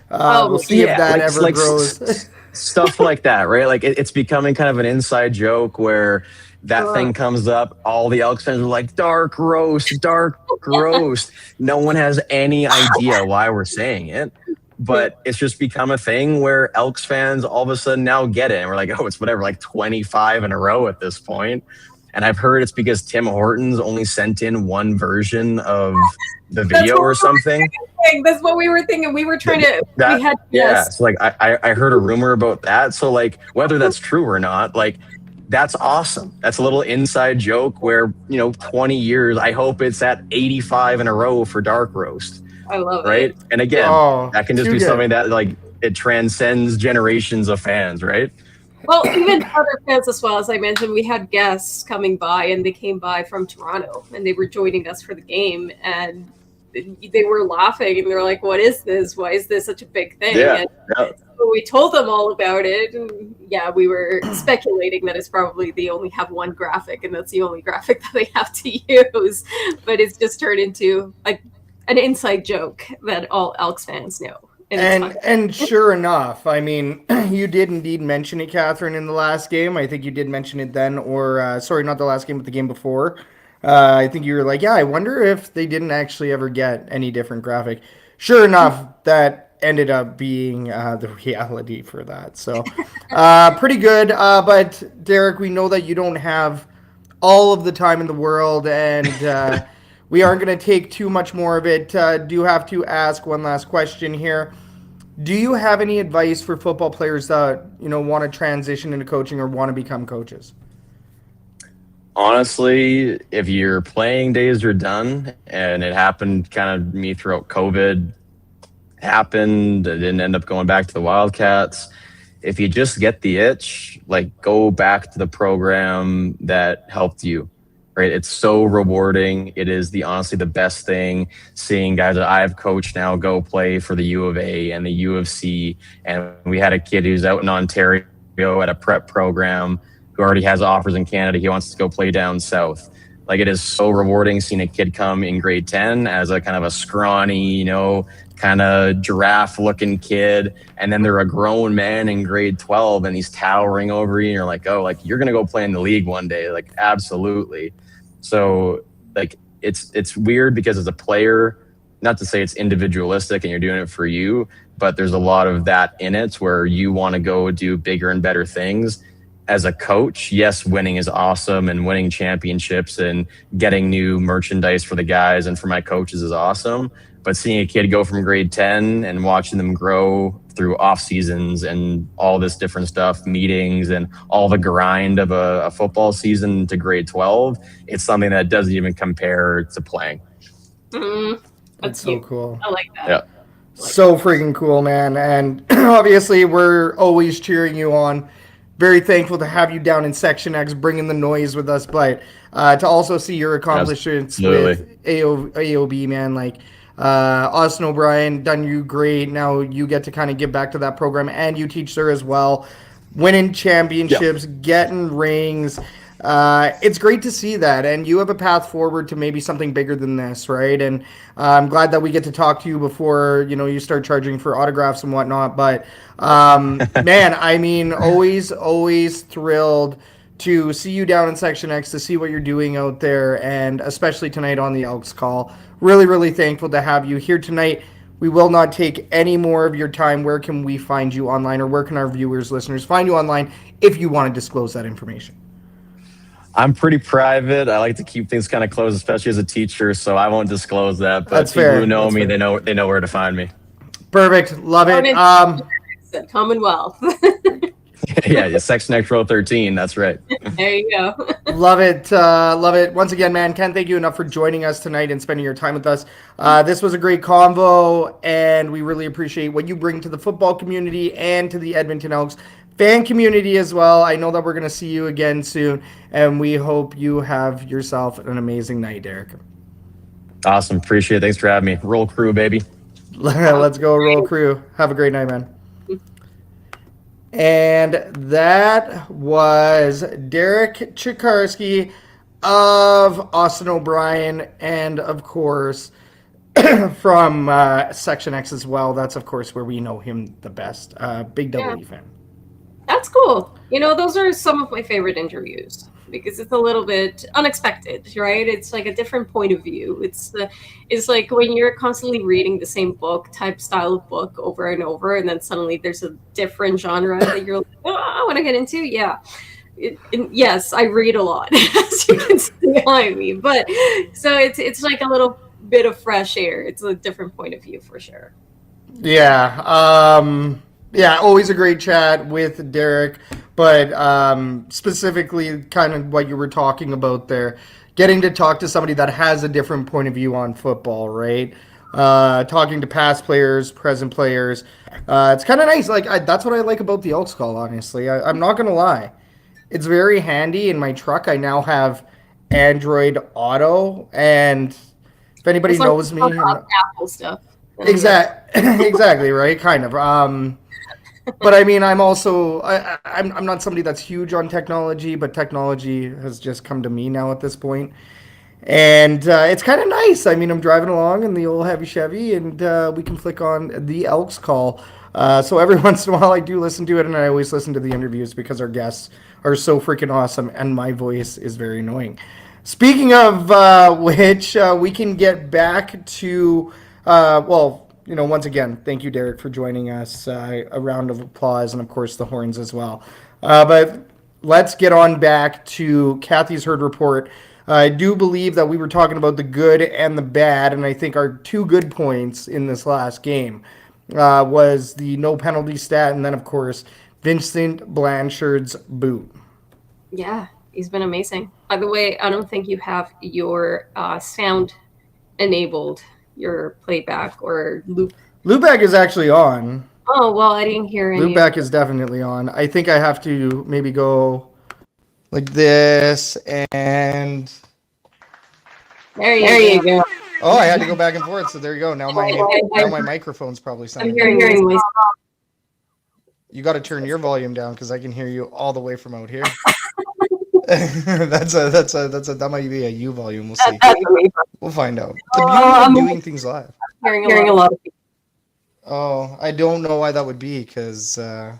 We'll see if that ever grows. Stuff like that, right? Like it's becoming kind of an inside joke where that thing comes up. All the Elks fans are like, dark roast, dark roast. No one has any idea why we're saying it. But it's just become a thing where Elks fans all of a sudden now get it. And we're like, oh, it's whatever, like 25 in a row at this point. And I've heard it's because Tim Hortons only sent in one version of the video or something. That's what we were thinking. We were trying to. So like I heard a rumor about that. So like whether that's true or not, like that's awesome. That's a little inside joke where 20 years. I hope it's at 85 in a row for dark roast. I love it. Right, and again, that can just be something that like it transcends generations of fans, right? Well, even other fans as well. As I mentioned, we had guests coming by, and they came by from Toronto, and they were joining us for the game, and they were laughing, and they're like, "What is this? Why is this such a big thing?" So we told them all about it, and we were speculating that it's probably they only have one graphic, and that's the only graphic that they have to use. But it's just turned into like an inside joke that all Elks fans know. And sure enough, I mean, you did indeed mention it, Catherine, in the last game. I think you did mention it then, or sorry, not the last game, but the game before. I think you were like, I wonder if they didn't actually ever get any different graphic. Sure enough, that ended up being the reality for that. So pretty good. But Derek, we know that you don't have all of the time in the world, and we aren't going to take too much more of it. Do have to ask one last question here. Do you have any advice for football players that want to transition into coaching or want to become coaches? Honestly, if your playing days are done, and it happened kind of me throughout COVID, happened, I didn't end up going back to the Wildcats. If you just get the itch, like go back to the program that helped you. Right, it's so rewarding. It is honestly the best thing. Seeing guys that I've coached now go play for the U of A and the U of C, and we had a kid who's out in Ontario at a prep program who already has offers in Canada. He wants to go play down south. Like it is so rewarding seeing a kid come in grade 10 as a kind of a scrawny, kind of giraffe-looking kid, and then they're a grown man in grade 12, and he's towering over you, and you're like, oh, like you're gonna go play in the league one day. Like absolutely. So like it's weird because as a player, not to say it's individualistic and you're doing it for you, but there's a lot of that in it where you want to go do bigger and better things. As a coach, yes, winning is awesome, and winning championships and getting new merchandise for the guys and for my coaches is awesome. But seeing a kid go from grade 10 and watching them grow through off seasons and all this different stuff, meetings and all the grind of a football season to grade 12, it's something that doesn't even compare to playing. That's so cool. I like that. Yeah. So freaking cool, man. And obviously we're always cheering you on. Very thankful to have you down in Section X, bringing the noise with us, but to also see your accomplishments with AOB, man, like Austin O'Brien, done you great. Now you get to kind of give back to that program, and you teach there as well. Winning championships, getting rings. It's great to see that, and you have a path forward to maybe something bigger than this, right? And I'm glad that we get to talk to you before you start charging for autographs and whatnot. But man, I mean, always thrilled to see you down in Section X, to see what you're doing out there, and especially tonight on the Elks call. Really, really thankful to have you here tonight. We will not take any more of your time. Where can we find you online, or where can our viewers, listeners find you online if you want to disclose that information? I'm pretty private. I like to keep things kind of close, especially as a teacher, so I won't disclose that. But That's people fair. who know me, they know where to find me. Perfect. Love it. Commonwealth. Yeah, Section X Row 13. That's right. There you go. Love it. Love it. Once again, man, can't thank you enough for joining us tonight and spending your time with us. This was a great convo, and we really appreciate what you bring to the football community and to the Edmonton Elks fan community as well. I know that we're going to see you again soon, and we hope you have yourself an amazing night, Derek. Awesome. Appreciate it. Thanks for having me. Roll Crew, baby. Let's go, Roll Crew. Have a great night, man. And that was Derek Kucharski of Austin O'Brien and, of course, from Section X as well. That's, of course, where we know him the best. Big Double E fan. That's cool. Those are some of my favorite interviews because it's a little bit unexpected, right? It's like a different point of view. It's like when you're constantly reading the same book, type style of book over and over, and then suddenly there's a different genre that you're like, oh, I want to get into. Yeah. Yes, I read a lot, as you can see behind me. But so it's like a little bit of fresh air. It's a different point of view for sure. Yeah. Yeah, always a great chat with Derek, but specifically kind of what you were talking about there, getting to talk to somebody that has a different point of view on football, right? Talking to past players, present players. It's kind of nice. That's what I like about the Elks call, honestly. I'm not going to lie. It's very handy. In my truck, I now have Android Auto, and if anybody knows me... Apple stuff. Exactly, right? Kind of. But I mean, I'm also I'm not somebody that's huge on technology, but technology has just come to me now at this point, and it's kind of nice. I mean, I'm driving along in the old heavy Chevy, and we can flick on the Elks call. So every once in a while, I do listen to it, and I always listen to the interviews because our guests are so freaking awesome, and my voice is very annoying. Speaking of which, we can get back to once again, thank you, Derek, for joining us. A round of applause, and of course the horns as well. But let's get on back to Kathy's Herd Report. I do believe that we were talking about the good and the bad, and I think our two good points in this last game was the no penalty stat, and then, of course, Vincent Blanchard's boot. Yeah, he's been amazing. By the way, I don't think you have your sound enabled, your playback or loop. Loopback is actually on. Oh, well, I didn't hear any. Loopback is definitely on. I think I have to maybe go like this, and there you go. Oh, I had to go back and forth, so there you go. Now my microphone's probably sounding. I'm hearing myself. You got to turn your volume down because I can hear you all the way from out here. That might be a U volume. We'll see. We'll find out. The beauty of doing things live. Hearing a lot of people. Oh, I don't know why that would be because I'm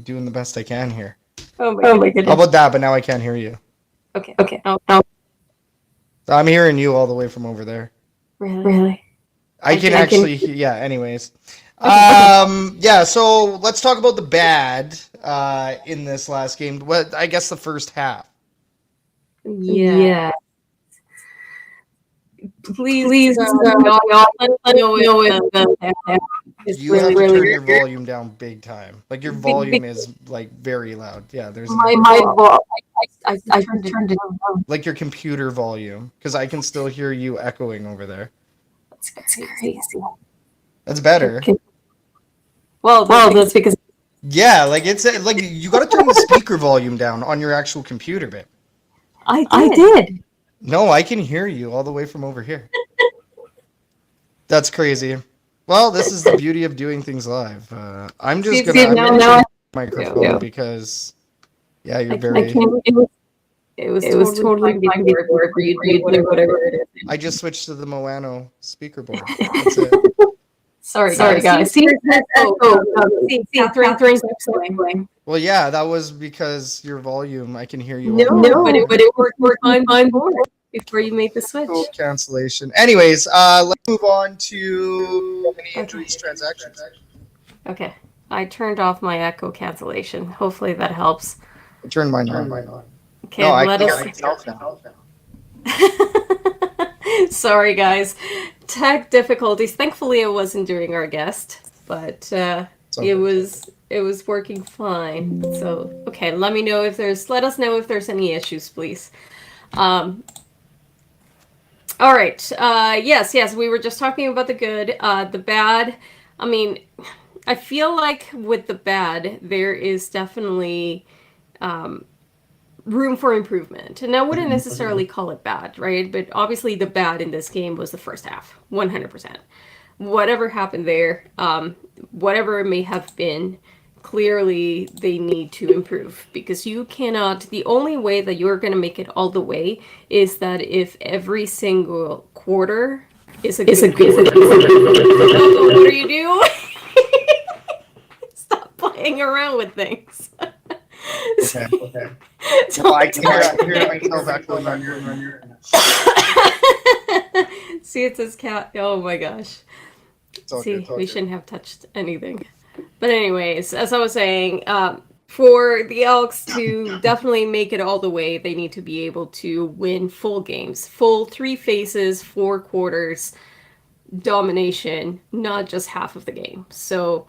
doing the best I can here. Oh my goodness. How about that? But now I can't hear you. Okay. Oh. I'm hearing you all the way from over there. Really? I can actually. Yeah. Anyways. Yeah. So let's talk about the bad in this last game. What I guess the first half. Yeah. Please, know you have to turn your volume down big time. Like your volume is like very loud. Yeah, there's my I turned it down. Like your computer volume, because I can still hear you echoing over there. That's crazy. That's better. Well, that's because. Yeah, like it's like you got to turn the speaker volume down on your actual computer, babe. I did. No, I can hear you all the way from over here. That's crazy. Well, this is the beauty of doing things live. I'm just gonna microphone because you're very. It was totally fine before you do whatever it is. I just switched to the Moano speaker board. That's it. Sorry, guys. Well, yeah, that was because your volume. I can hear you. No, but it worked fine before you made the switch. Cancellation. Anyways, let's move on to any injuries, transactions. Okay, I turned off my echo cancellation. Hopefully that helps. I turned mine on. Okay, let us. Sorry, guys. Tech difficulties. Thankfully, it wasn't during our guest, but it was working fine. So, okay, let us know if there's any issues, please. All right. Yes, we were just talking about the good. The bad, I mean, I feel like with the bad, there is definitely room for improvement. And I wouldn't necessarily call it bad, right? But obviously the bad in this game was the first half, 100%. Whatever happened there, whatever it may have been, clearly they need to improve, because you cannot, the only way that you're going to make it all the way is that if every single quarter is a good quarter. What are you doing? Stop playing around with things. Okay. Well, I can hear myself echoing on your See, it says cat. Oh my gosh. See, we shouldn't have touched anything. But anyways, as I was saying, for the Elks to definitely make it all the way, they need to be able to win full games, full 3 phases, 4 quarters, domination, not just half of the game. So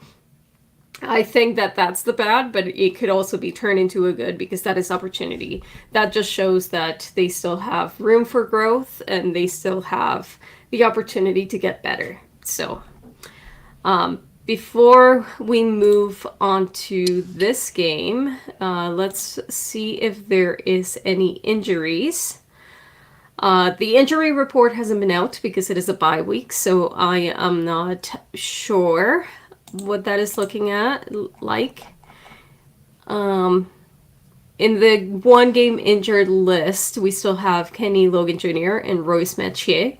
I think that that's the bad, but it could also be turned into a good, because that is opportunity. That just shows that they still have room for growth and they still have the opportunity to get better. So before we move on to this game, let's see if there is any injuries. The injury report hasn't been out because it is a bye week, so I am not sure what that is looking at like. In the 1 game injured list, we still have Kenny Logan Jr. and Royce Mathieu.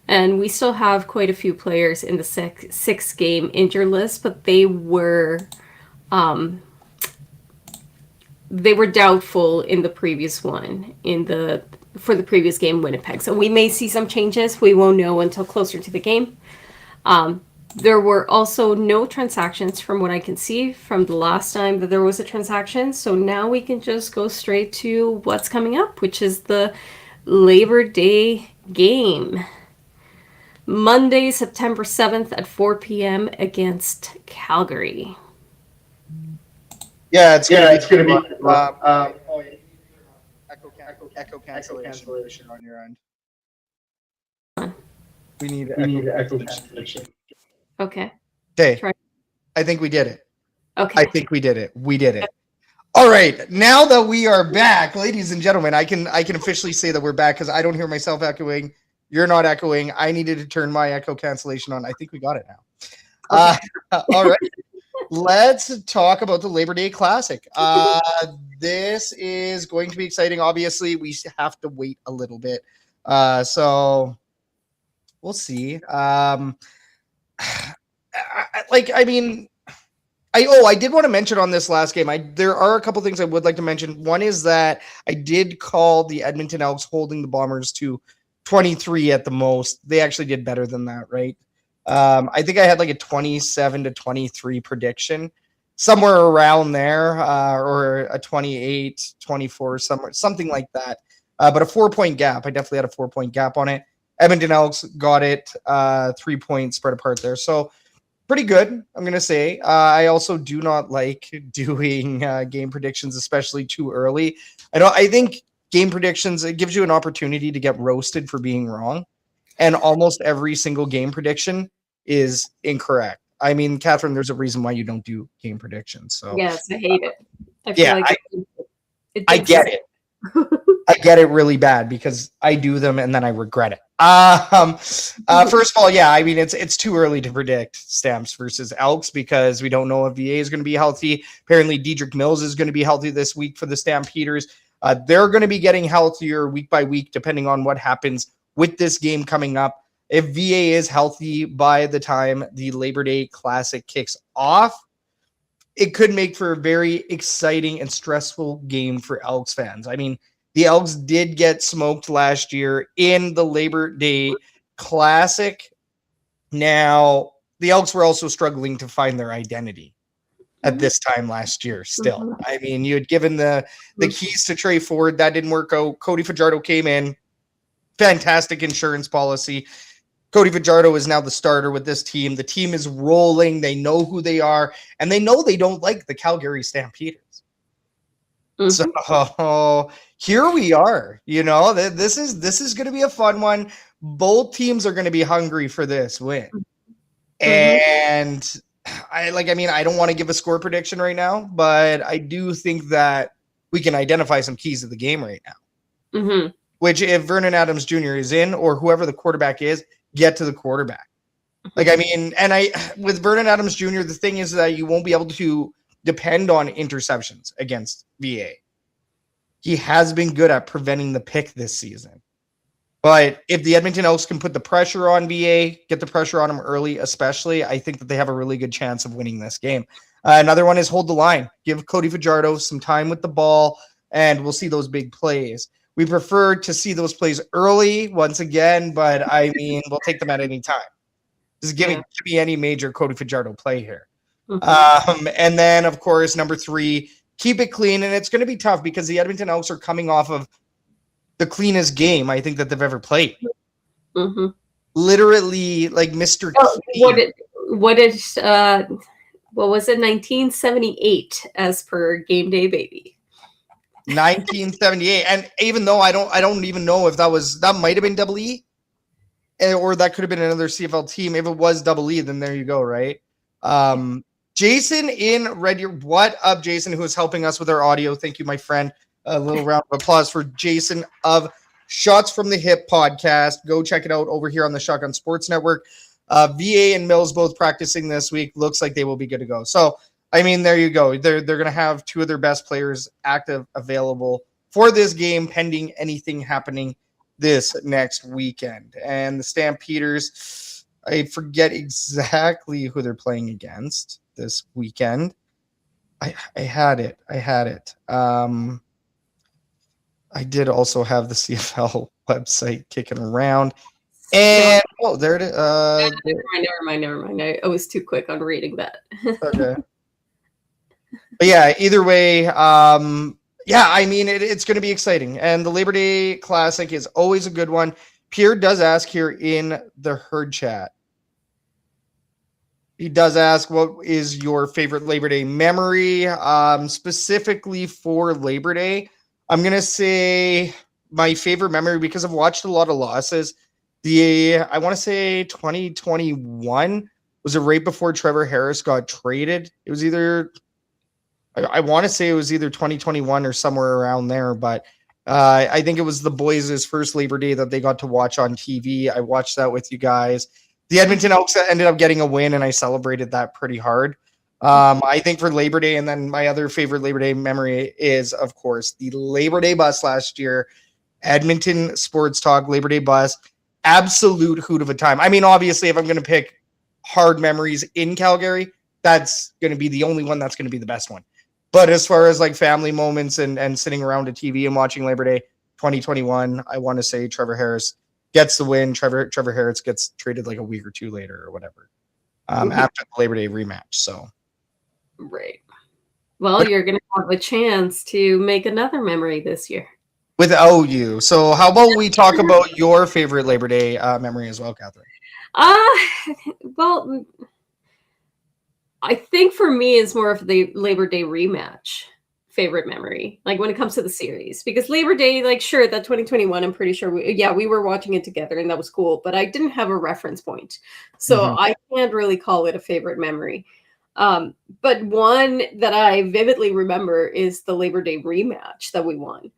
And we still have quite a few players in the 6 game injured list, but they were doubtful in the previous one, for the previous game, Winnipeg. So we may see some changes. We won't know until closer to the game. There were also no transactions from what I can see from the last time that there was a transaction. So now we can just go straight to what's coming up, which is the Labor Day game. Monday, September 7th at 4 p.m. against Calgary. Yeah, it's gonna be echo cancellation on your end. We need echo cancellation. Okay. Okay. Try. I think we did it. Okay. I think we did it. We did it. All right. Now that we are back, ladies and gentlemen, I can officially say that we're back because I don't hear myself echoing. You're not echoing. I needed to turn my echo cancellation on. I think we got it now. Okay. All right. Let's talk about the Labor Day Classic. This is going to be exciting. Obviously, we have to wait a little bit. So we'll see. I did want to mention on this last game, there are a couple things I would like to mention. One is that I did call the Edmonton Elks holding the Bombers to 23 at the most. They actually did better than that, right? I think I had like a 27-23 prediction, somewhere around there, or a 28-24, something like that. But a 4-point gap. I definitely had a 4-point gap on it. Edmonton Elks got it 3 points spread apart there. So pretty good, I'm going to say. I also do not like doing game predictions, especially too early. I think game predictions, it gives you an opportunity to get roasted for being wrong. And almost every single game prediction is incorrect. I mean, Catherine, there's a reason why you don't do game predictions. So yes, I hate it. I get it. I get it really bad because I do them and then I regret it. First of all, yeah, I mean, it's too early to predict Stamps versus Elks because we don't know if VA is going to be healthy. Apparently, Dedrick Mills is going to be healthy this week for the Stampeders. They're going to be getting healthier week by week, depending on what happens with this game coming up. If VA is healthy by the time the Labor Day Classic kicks off, it could make for a very exciting and stressful game for Elks fans. I mean, the Elks did get smoked last year in the Labor Day Classic. Now, the Elks were also struggling to find their identity at this time last year still. Mm-hmm. I mean, you had given the keys to Trey Ford. That didn't work out. Cody Fajardo came in. Fantastic insurance policy. Cody Fajardo is now the starter with this team. The team is rolling. They know who they are, and they know they don't like the Calgary Stampeders. Mm-hmm. So here we are. You know, this is going to be a fun one. Both teams are going to be hungry for this win. Mm-hmm. And I don't want to give a score prediction right now, but I do think that we can identify some keys of the game right now. Mm-hmm. Which, if Vernon Adams Jr. is in, or whoever the quarterback is, get to the quarterback. With Vernon Adams Jr., the thing is that you won't be able to depend on interceptions against VA. He has been good at preventing the pick this season. But if the Edmonton Elks can put the pressure on VA, get the pressure on him early, especially, I think that they have a really good chance of winning this game. Another one is hold the line. Give Cody Fajardo some time with the ball, and we'll see those big plays. We prefer to see those plays early once again, but I mean, we'll take them at any time. Just give me any major Cody Fajardo play here. And then, of course, number 3, keep it clean. And it's going to be tough because the Edmonton Elks are coming off of the cleanest game I think that they've ever played. Literally, like Mr. What was it? 1978 as per Game Day Baby. 1978, and even though I don't even know if that might have been Double E, or that could have been another CFL team. If it was Double E, then there you go, right? Jason in Red Deer, what up, Jason, who is helping us with our audio? Thank you, my friend. A little round of applause for Jason of Shots from the Hip podcast. Go check it out over here on the Shotgun Sports Network. VA and Mills both practicing this week. Looks like they will be good to go. So, I mean, there you go. They're going to have 2 of their best players active, available for this game, pending anything happening this next weekend. And the Stampeders, I forget exactly who they're playing against this weekend. I had it. I did also have the CFL website kicking around. And there it is. Never mind. I was too quick on reading that. Okay. But yeah, either way, I mean, it's going to be exciting. And the Labor Day Classic is always a good one. Pierre does ask here in the herd chat. He does ask, what is your favorite Labor Day memory? Specifically for Labor Day, I'm going to say my favorite memory, because I've watched a lot of losses. I want to say 2021 was it right before Trevor Harris got traded. It was either, I want to say it was either 2021 or somewhere around there, but I think it was the boys' first Labor Day that they got to watch on TV. I watched that with you guys. The Edmonton Elks ended up getting a win, and I celebrated that pretty hard. I think for Labor Day, and then my other favorite Labor Day memory is, of course, the Labor Day bus last year. Edmonton Sports Talk Labor Day bus. Absolute hoot of a time. I mean, obviously, if I'm going to pick hard memories in Calgary, that's going to be the only one that's going to be the best one. But as far as like family moments and sitting around a TV and watching Labor Day 2021, I want to say Trevor Harris gets the win. Trevor Harris gets traded like a week or 2 later or whatever after the Labor Day rematch. So. Right. Well, you're going to have a chance to make another memory this year. Without you. So how about we talk about your favorite Labor Day memory as well, Catherine? Well, I think for me it's more of the Labor Day rematch favorite memory, like when it comes to the series, because Labor Day, like, sure, that 2021, I'm pretty sure we were watching it together and that was cool, but I didn't have a reference point. So I can't really call it a favorite memory. But one that I vividly remember is the Labor Day rematch that we won,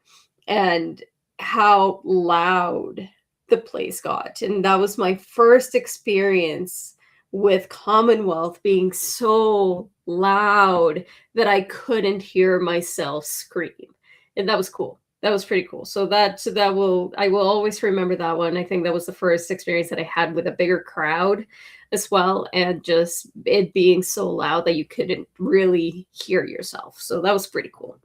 and how loud the place got. And that was my first experience with Commonwealth being so loud that I couldn't hear myself scream. And that was cool. That was pretty cool. So I will always remember that one. I think that was the first experience that I had with a bigger crowd as well, and just it being so loud that you couldn't really hear yourself. So that was pretty cool.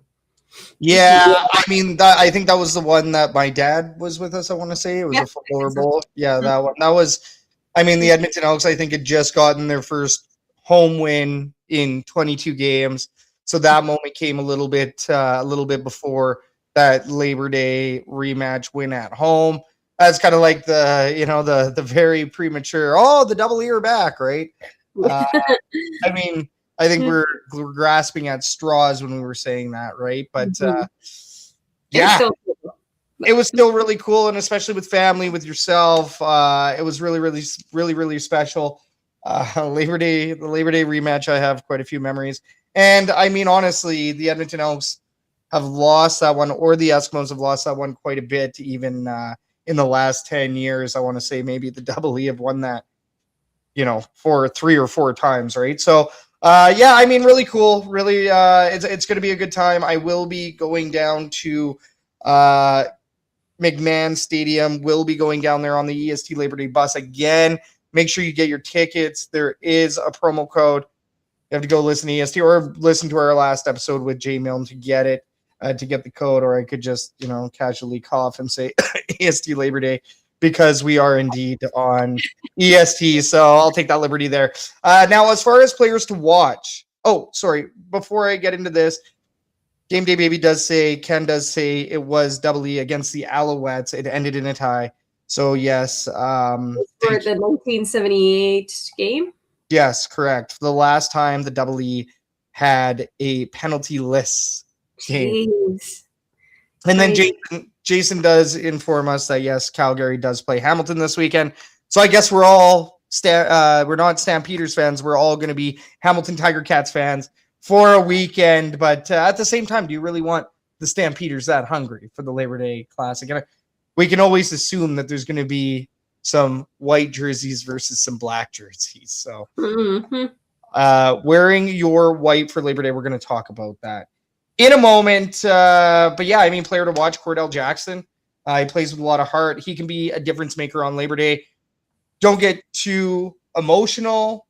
Yeah, I mean, I think that was the one that my dad was with us. I want to say it was a footballer bowl. Yeah, that one. That was, I mean, the Edmonton Elks, I think, had just gotten their first home win in 22 games. So that moment came a little bit before that Labor Day rematch win at home. That's kind of like the very premature, the Double E are back, right? I mean, I think we're grasping at straws when we were saying that, right? But yeah, it was still really cool, and especially with family, with yourself, it was really, really, really, really special. The Labor Day rematch, I have quite a few memories, and I mean, honestly, the Edmonton Elks have lost that one, or the Eskimos have lost that one quite a bit, even in the last 10 years. I want to say maybe the Double E have won that, for 3 or 4 times, right? So Yeah, I mean, really cool. Really, it's going to be a good time. I will be going down to McMahon Stadium. Will be going down there on the EST Labor Day bus again. Make sure you get your tickets. There is a promo code. You have to go listen to EST or listen to our last episode with Jay Milne to get it, to get the code, or I could just, casually cough and say EST Labor Day because we are indeed on EST. So I'll take that liberty there. Now, as far as players to watch, before I get into this, Game Day Baby Ken does say it was double E against the Alouettes. It ended in a tie. So, yes. For the 1978 game? Yes, correct. The last time the double E had a penalty-less game. Jeez. And then Jason does inform us that, yes, Calgary does play Hamilton this weekend. So I guess we're all we're not Stampeders fans. We're all going to be Hamilton Tiger Cats fans for a weekend. But at the same time, do you really want the Stampeders that hungry for the Labor Day Classic? And we can always assume that there's going to be some white jerseys versus some black jerseys. So wearing your white for Labor Day, we're going to talk about that in a moment. But yeah, I mean, player to watch, Cordell Jackson. He plays with a lot of heart. He can be a difference maker on Labor Day. Don't get too emotional.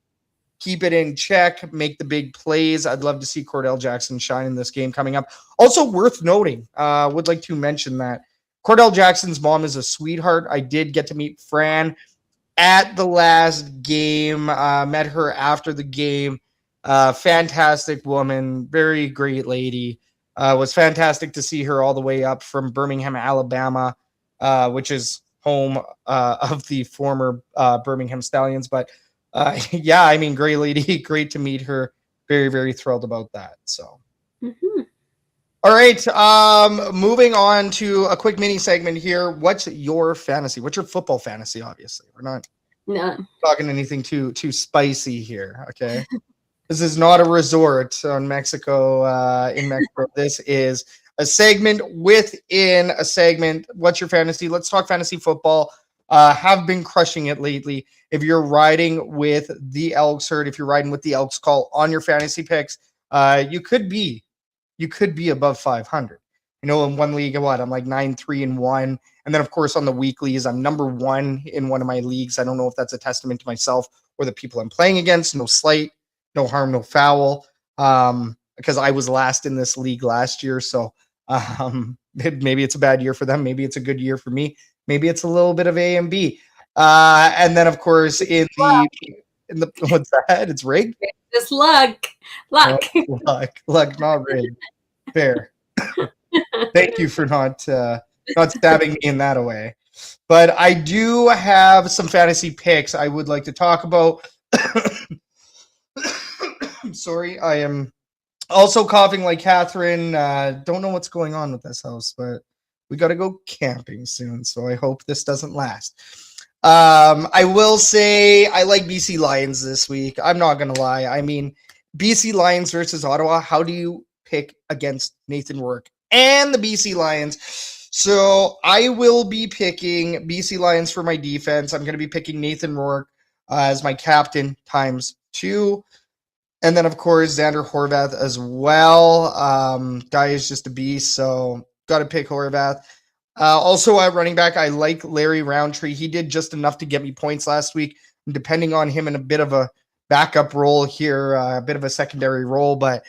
Keep it in check. Make the big plays. I'd love to see Cordell Jackson shine in this game coming up. Also worth noting, would like to mention that Cordell Jackson's mom is a sweetheart. I did get to meet Fran at the last game. Met her after the game. Fantastic woman. Very great lady. Was fantastic to see her all the way up from Birmingham, Alabama, which is home of the former Birmingham Stallions. But yeah, I mean, great lady. Great to meet her. Very, very thrilled about that. So. All right, moving on to a quick mini segment here. What's your fantasy? What's your football fantasy? Obviously, we're not talking anything too spicy here. Okay, this is not a resort on Mexico. In Mexico, this is a segment within a segment. What's your fantasy? Let's talk fantasy football. Have been crushing it lately. If you're riding with the Elks herd, if you're riding with the Elks call on your fantasy picks, you could be above 500. In one league, I'm like 9-3-1. And then, of course, on the weeklies, I'm number 1 in one of my leagues. I don't know if that's a testament to myself or the people I'm playing against. No slight, no harm, no foul. Because I was last in this league last year. So maybe it's a bad year for them. Maybe it's a good year for me. Maybe it's a little bit of A and B. And then, of course, in the what's that? It's rigged? Just luck, luck, not rigged. Fair. Thank you for not stabbing me in that way. But I do have some fantasy picks I would like to talk about. Sorry, I am also coughing like Catherine. Don't know what's going on with this house, but we got to go camping soon, so I hope this doesn't last. I will say I like BC Lions this week. I'm not going to lie. I mean, BC Lions versus Ottawa. How do you pick against Nathan Rourke and the BC Lions? So I will be picking BC Lions for my defense. I'm going to be picking Nathan Rourke as my captain ×2. And then, of course, Xander Horvath as well. Guy is just a beast, so got to pick Horvath. Also, at running back, I like Larry Roundtree. He did just enough to get me points last week. I'm depending on him in a bit of a backup role here, a bit of a secondary role. But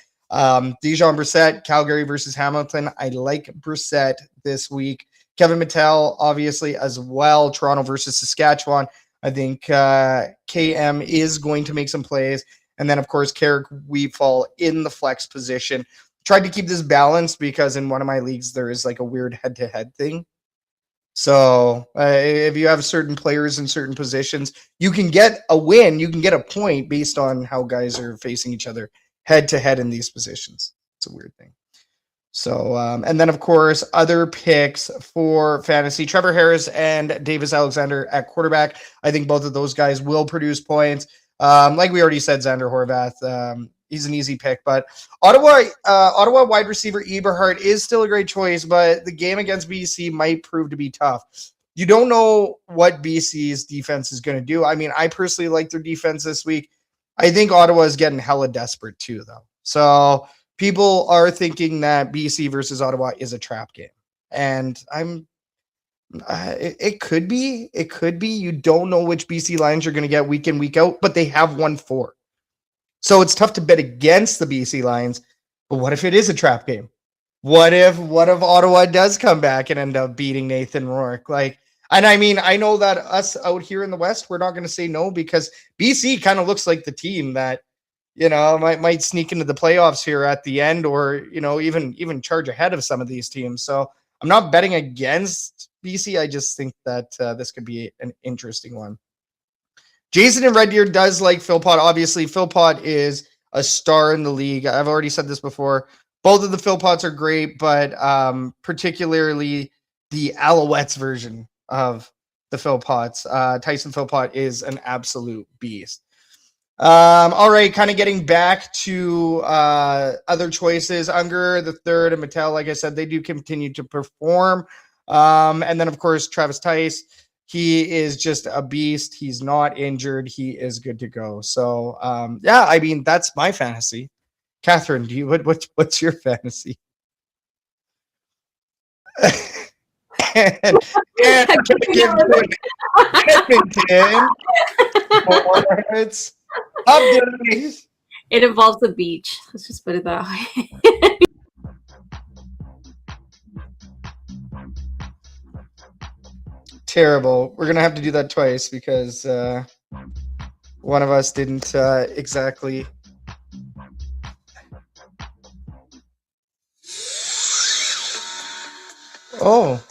Dijon Brissett, Calgary versus Hamilton. I like Brissett this week. Kevin Mattel, obviously, as well. Toronto versus Saskatchewan. I think KM is going to make some plays. And then, of course, Carrick Weefall in the flex position. Tried to keep this balanced because in one of my leagues, there is like a weird head-to-head thing. So if you have certain players in certain positions, you can get a win. You can get a point based on how guys are facing each other head-to-head in these positions. It's a weird thing. So, and then, of course, other picks for fantasy. Trevor Harris and Davis Alexander at quarterback. I think both of those guys will produce points. Like we already said, Xander Horvath, he's an easy pick, but Ottawa wide receiver Eberhardt is still a great choice, but the game against BC might prove to be tough. You don't know what BC's defense is going to do. I mean, I personally like their defense this week. I think Ottawa is getting hella desperate too, though. So people are thinking that BC versus Ottawa is a trap game, and it could be. It could be. You don't know which BC Lions you're going to get week in, week out, but they have won 4. So it's tough to bet against the BC Lions. But what if it is a trap game? What if Ottawa does come back and end up beating Nathan Rourke? And I mean, I know that us out here in the West, we're not going to say no because BC kind of looks like the team that, might sneak into the playoffs here at the end, or even charge ahead of some of these teams. So I'm not betting against BC. I just think that this could be an interesting one. Jason and Red Deer does like Philpott. Obviously, Philpott is a star in the league. I've already said this before. Both of the Philpotts are great, but particularly the Alouettes version of the Philpotts. Tyson Philpott is an absolute beast. All right, kind of getting back to other choices. Unger the third and Mattel, like I said, they do continue to perform. And then, of course, Travis Tice. He is just a beast. He's not injured. He is good to go. So, yeah, I mean, that's my fantasy. Catherine, what's your fantasy? Edmonton. Updates. It involves the beach. Let's just put it that way. Terrible. We're gonna have to do that twice because one of us didn't exactly. Oh,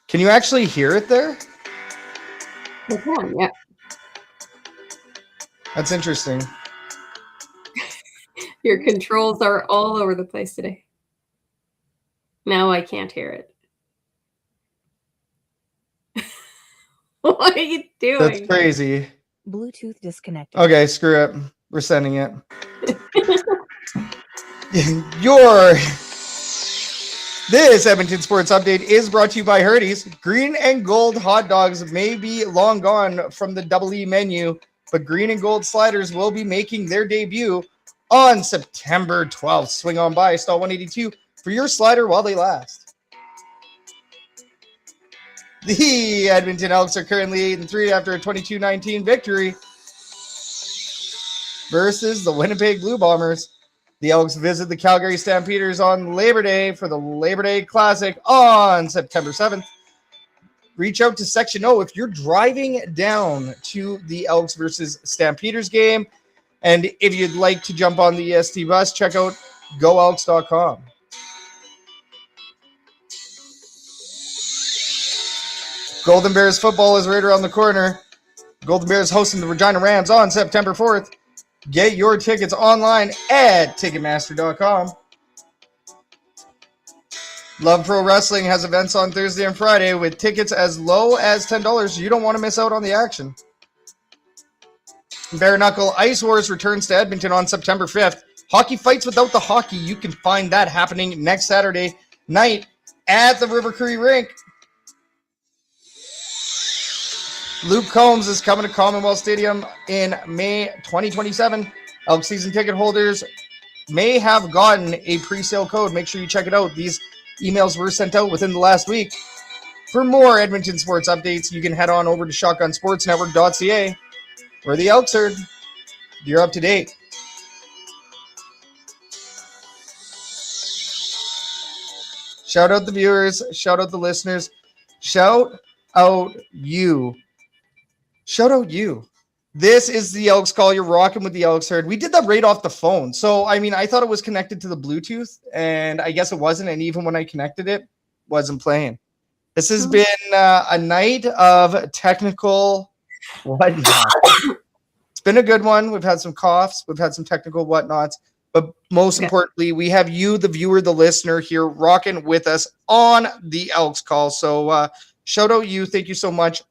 can you actually hear it there? I can, yeah. That's interesting. Your controls are all over the place today. Now I can't hear it. What are you doing? That's crazy. Bluetooth disconnected. Okay, screw it. We're sending it. This Edmonton Sports Update is brought to you by Herdy's. Green and gold hot dogs may be long gone from the Double E menu, but green and gold sliders will be making their debut on September 12th. Swing on by stall 182 for your slider while they last. The Edmonton Elks are currently 8-3 after a 22-19 victory versus the Winnipeg Blue Bombers. The Elks visit the Calgary Stampeders on Labor Day for the Labor Day Classic on September 7th. Reach out to Section O if you're driving down to the Elks versus Stampeders game. And if you'd like to jump on the EST bus, check out goelks.com. Golden Bears football is right around the corner. Golden Bears hosting the Regina Rams on September 4th. Get your tickets online at Ticketmaster.com. Love Pro Wrestling has events on Thursday and Friday with tickets as low as $10. You don't want to miss out on the action. Bare Knuckle Ice Wars returns to Edmonton on September 5th. Hockey fights without the hockey. You can find that happening next Saturday night at the River Cree Rink. Luke Combs is coming to Commonwealth Stadium in May 2027. Elk season ticket holders may have gotten a pre-sale code. Make sure you check it out. These emails were sent out within the last week. For more Edmonton sports updates, you can head on over to shotgunsportsnetwork.ca, where the Elks are. You're up to date. Shout out the viewers. Shout out the listeners. Shout out you. Shout out you. This is the Elks Call. You're rocking with the Elks Herd. We did that right off the phone. So, I mean, I thought it was connected to the Bluetooth, and I guess it wasn't. And even when I connected it, wasn't playing. This has been a night of technical whatnot. It's been a good one. We've had some coughs. We've had some technical whatnots. But most importantly, we have you, the viewer, the listener here, rocking with us on the Elks Call. So, shout out you. Thank you so much.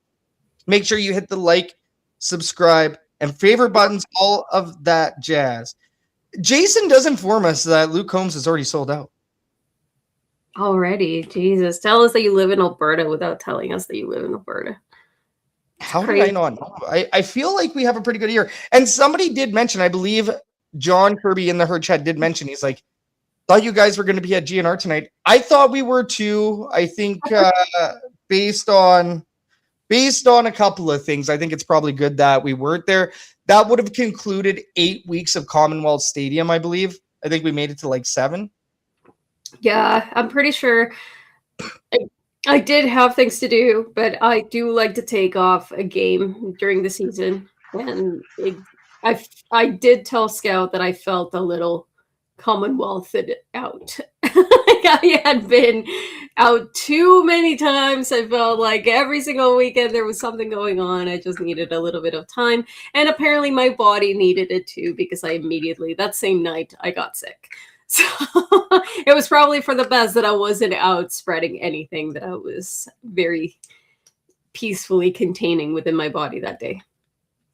Make sure you hit the like, subscribe, and favorite buttons, all of that jazz. Jason does inform us that Luke Combs is already sold out. Already? Jesus. Tell us that you live in Alberta without telling us that you live in Alberta. How did I not know? I feel like we have a pretty good year. And somebody did mention, I believe John Kirby in the herd chat did mention, he's like, thought you guys were going to be at GNR tonight. I thought we were too. I think based on a couple of things, I think it's probably good that we weren't there. That would have concluded 8 weeks of Commonwealth Stadium, I believe. I think we made it to like 7. Yeah, I'm pretty sure I did have things to do, but I do like to take off a game during the season. And I did tell Scout that I felt a little Commonwealthed out. Like I had been out too many times. I felt like every single weekend there was something going on. I just needed a little bit of time. And apparently my body needed it too, because I immediately, that same night, I got sick. So it was probably for the best that I wasn't out spreading anything, that I was very peacefully containing within my body that day.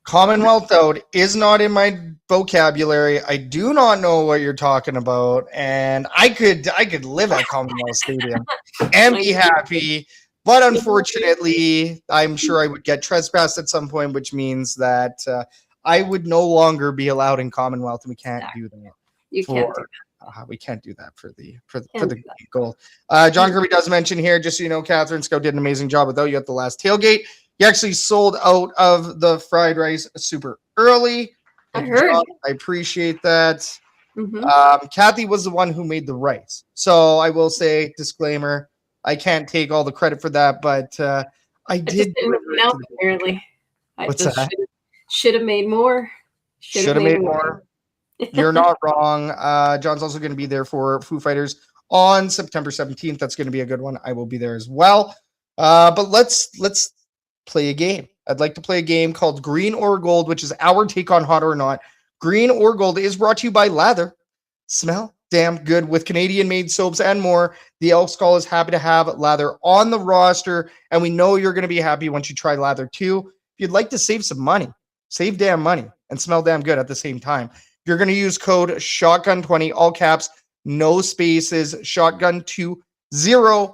Commonwealth out is not in my vocabulary. I do not know what you're talking about, and I could live at Commonwealth Stadium and be happy, but unfortunately, I'm sure I would get trespassed at some point, which means that I would no longer be allowed in Commonwealth, and we can't do that. You can't do that. We can't do that for the goal. John Kirby does mention here, just so you know, Catherine Scout did an amazing job without you at the last tailgate. You actually sold out of the fried rice super early. I heard. I appreciate that. Mm-hmm. Kathy was the one who made the rice. So I will say, disclaimer, I can't take all the credit for that, but I did. Apparently. What's that? Should have made more. Should have made more. You're not wrong. John's also going to be there for Foo Fighters on September 17th. That's going to be a good one. I will be there as well. But let's play a game. I'd like to play a game called Green or Gold, which is our take on Hot or Not. Green or Gold is brought to you by Lather. Smell damn good with Canadian-made soaps and more. The Elks Call is happy to have Lather on the roster, and we know you're going to be happy once you try Lather too. If you'd like to save some money, save damn money, and smell damn good at the same time, you're going to use code SHOTGUN20, all caps, no spaces, SHOTGUN20,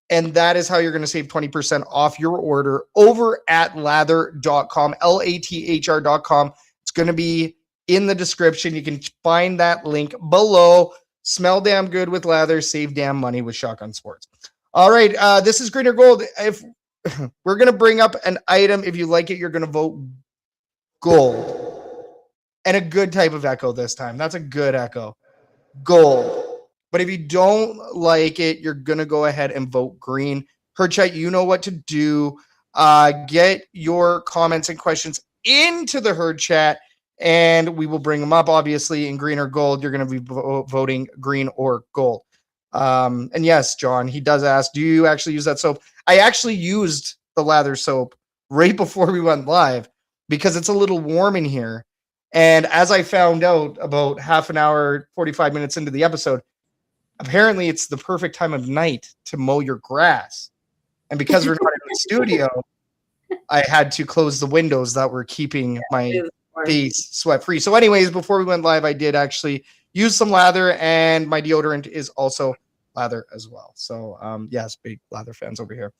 and that is how you're going to save 20% off your order over at lather.com, LATHR.com. It's going to be in the description. You can find that link below. Smell damn good with Lather, save damn money with Shotgun Sports. All right, this is Green or Gold. If we're going to bring up an item, if you like it, you're going to vote gold. And a good type of echo this time. That's a good echo. Gold. But if you don't like it, you're going to go ahead and vote green. Herd chat, you know what to do. Get your comments and questions into the herd chat, and we will bring them up. Obviously, in green or gold, you're going to be voting green or gold. And yes, John, he does ask, do you actually use that soap? I actually used the Lather soap right before we went live because it's a little warm in here. And as I found out about half an hour, 45 minutes into the episode, apparently it's the perfect time of night to mow your grass. And because we're not in the studio, I had to close the windows that were keeping my face sweat free. So anyways, before we went live, I did actually use some Lather, and my deodorant is also Lather as well. So yes, big Lather fans over here.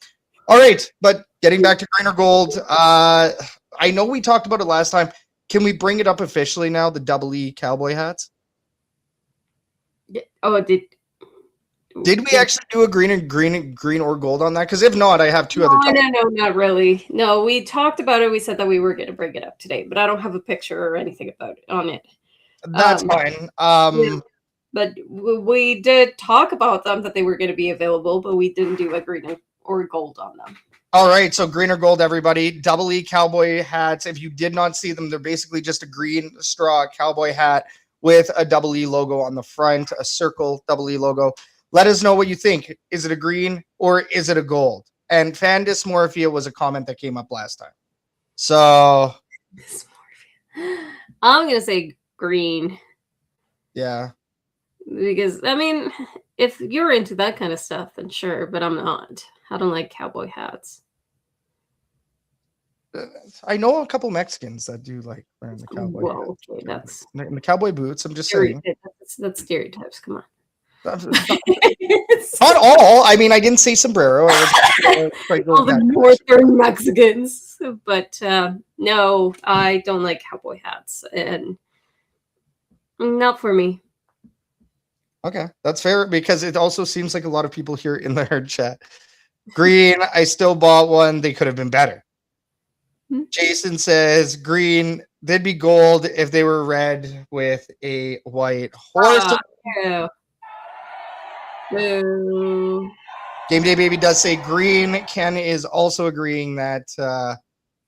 All right, but getting back to green or gold, I know we talked about it last time. Can we bring it up officially now, the double E cowboy hats? Oh, did we actually do a green or gold on that? Because if not, I have two other topics. No, not really. No, we talked about it. We said that we were going to bring it up today, but I don't have a picture or anything about it on it. That's fine. Yeah, but we did talk about them, that they were going to be available, but we didn't do a green or gold on them. All right, so green or gold, everybody. Double E cowboy hats. If you did not see them, they're basically just a green straw cowboy hat with a double E logo on the front, a circle double E logo. Let us know what you think. Is it a green or is it a gold? And fan dysmorphia was a comment that came up last time. So I'm going to say green. Yeah. Because, I mean, if you're into that kind of stuff, then sure, but I'm not. I don't like cowboy hats. I know a couple Mexicans that do like wearing the cowboy hats. Okay, that's the cowboy boots. I'm just saying. That's stereotypes. Come on. Not all. I mean, I didn't say sombrero. All the northern Mexicans. but no, I don't like cowboy hats, and not for me. Okay, that's fair because it also seems like a lot of people here in the herd chat. Green, I still bought one. They could have been better. Jason says green, they'd be gold if they were red with a white horse. Boo. Game Day Baby does say green. Ken is also agreeing that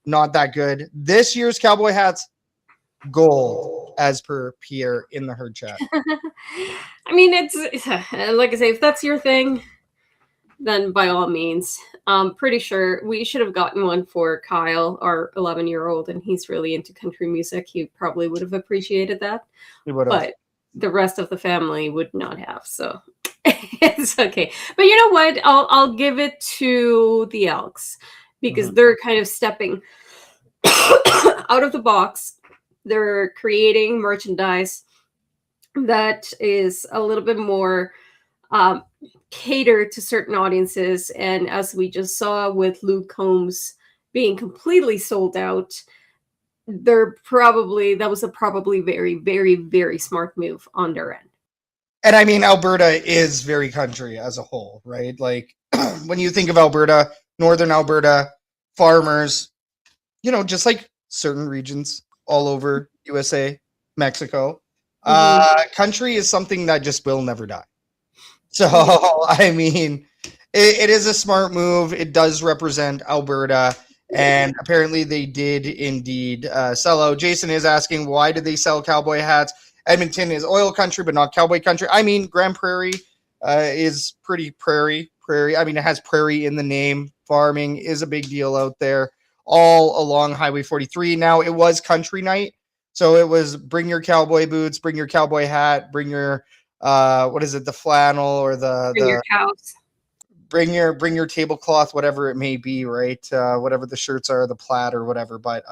not that good. This year's cowboy hats, gold, as per Pierre in the herd chat. I mean, it's like I say, if that's your thing, then by all means. I'm pretty sure we should have gotten one for Kyle, our 11-year-old, and he's really into country music. He probably would have appreciated that. He would have. But the rest of the family would not have, so it's okay. But you know what? I'll give it to the Elks because they're kind of stepping out of the box. They're creating merchandise that is a little bit more catered to certain audiences. And as we just saw with Luke Combs being completely sold out, that was a probably very, very, very smart move on their end. And I mean, Alberta is very country as a whole, right? Like when you think of Alberta, Northern Alberta, farmers, just like certain regions all over USA, Mexico, country is something that just will never die. So, I mean, it is a smart move. It does represent Alberta. And apparently they did indeed sell out. Jason is asking, why did they sell cowboy hats? Edmonton is oil country, but not cowboy country. I mean, Grand Prairie is pretty prairie. I mean, it has prairie in the name. Farming is a big deal out there, all along Highway 43. Now, it was country night. So it was bring your cowboy boots, bring your cowboy hat, bring your, the flannel or Bring your cows. Bring your tablecloth, whatever it may be, right? Whatever the shirts are, the plaid or whatever. But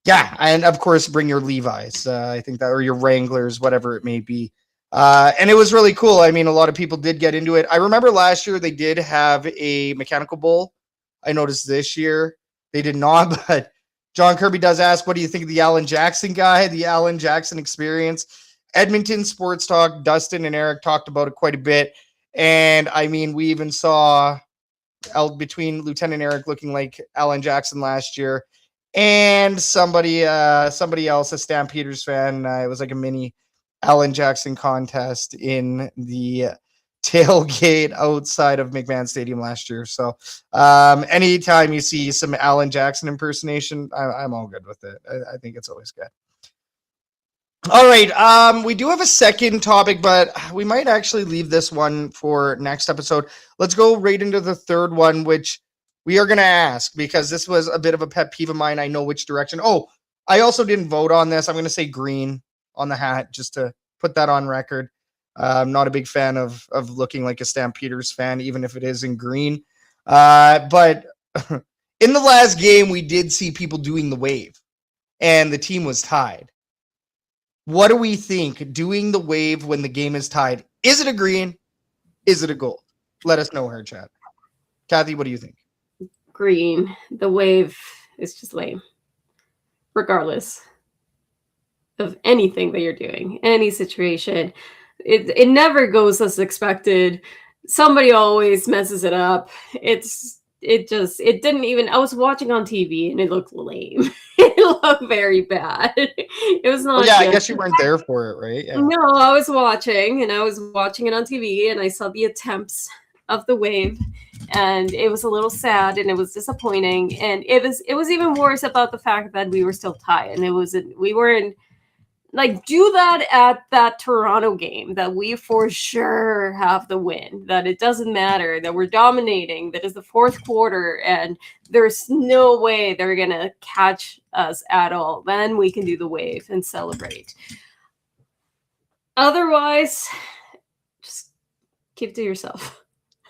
yeah, and of course, bring your Levi's. I think that, or your Wranglers, whatever it may be. And it was really cool. I mean, a lot of people did get into it. I remember last year they did have a mechanical bull. I noticed this year they did not. But John Kirby does ask, what do you think of the Alan Jackson guy, the Alan Jackson experience? Edmonton Sports Talk, Dustin and Eric talked about it quite a bit. And I mean, we even saw between Lieutenant Eric looking like Alan Jackson last year, and somebody else, a Stampeders fan. It was like a mini Alan Jackson contest in the tailgate outside of McMahon Stadium last year. So anytime you see some Alan Jackson impersonation, I'm all good with it. I think it's always good. All right, we do have a second topic, but we might actually leave this one for next episode. Let's go right into the third one, which we are going to ask because this was a bit of a pet peeve of mine. I know which direction. Oh, I also didn't vote on this. I'm going to say green on the hat just to put that on record. I'm not a big fan of looking like a Stampeders fan, even if it is in green. But in the last game, we did see people doing the wave, and the team was tied. What do we think doing the wave when the game is tied? Is it a green? Is it a gold? Let us know, her chat. Kathy, what do you think? Green. The wave is just lame. Regardless of anything that you're doing, any situation. It never goes as expected. Somebody always messes it up. It didn't even, I was watching on TV and it looked lame. It looked very bad. It was not. Well, yeah, good. I guess you weren't there for it, right? Yeah. No, I was watching it on TV and I saw the attempts of the wave and it was a little sad and it was disappointing. And it was even worse about the fact that we were still tied and we were in, like, do that at that Toronto game, that we for sure have the win, that it doesn't matter, that we're dominating, that is the fourth quarter, and there's no way they're going to catch us at all. Then we can do the wave and celebrate. Otherwise, just keep it to yourself.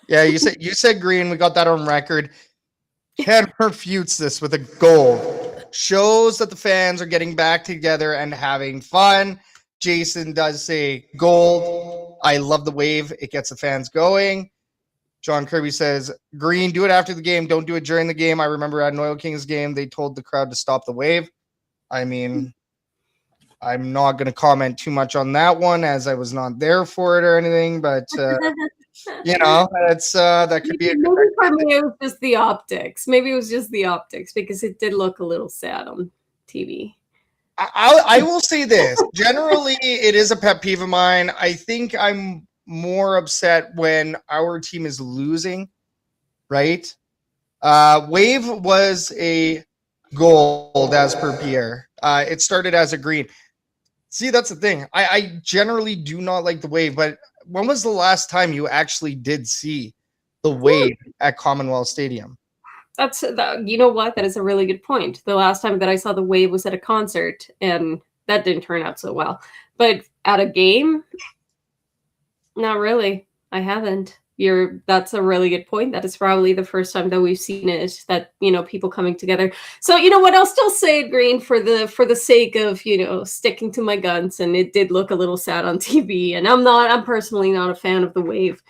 Yeah, you said green. We got that on record. Ken refutes this with a gold. Shows that the fans are getting back together and having fun. Jason does say gold. I love the wave. It gets the fans going. John Kirby says, Green, do it after the game. Don't do it during the game. I remember at an Oil Kings game, they told the crowd to stop the wave. I mean, I'm not going to comment too much on that one as I was not there for it or anything, but that's that could be a good maybe for me it was just the optics. Maybe it was just the optics because it did look a little sad on TV. I will say this. Generally, it is a pet peeve of mine. I think I'm more upset when our team is losing, right? Wave was a gold as per Pierre. It started as a green. See, that's the thing. I generally do not like the wave, but when was the last time you actually did see the wave at Commonwealth Stadium? You know what? That is a really good point. The last time that I saw the wave was at a concert, and that didn't turn out so well. But at a game, not really. I haven't. That's a really good point. That is probably the first time that we've seen it, that, people coming together. So, you know what? I'll still say it, Green, for the sake of, sticking to my guns. And it did look a little sad on TV. And I'm personally not a fan of the wave.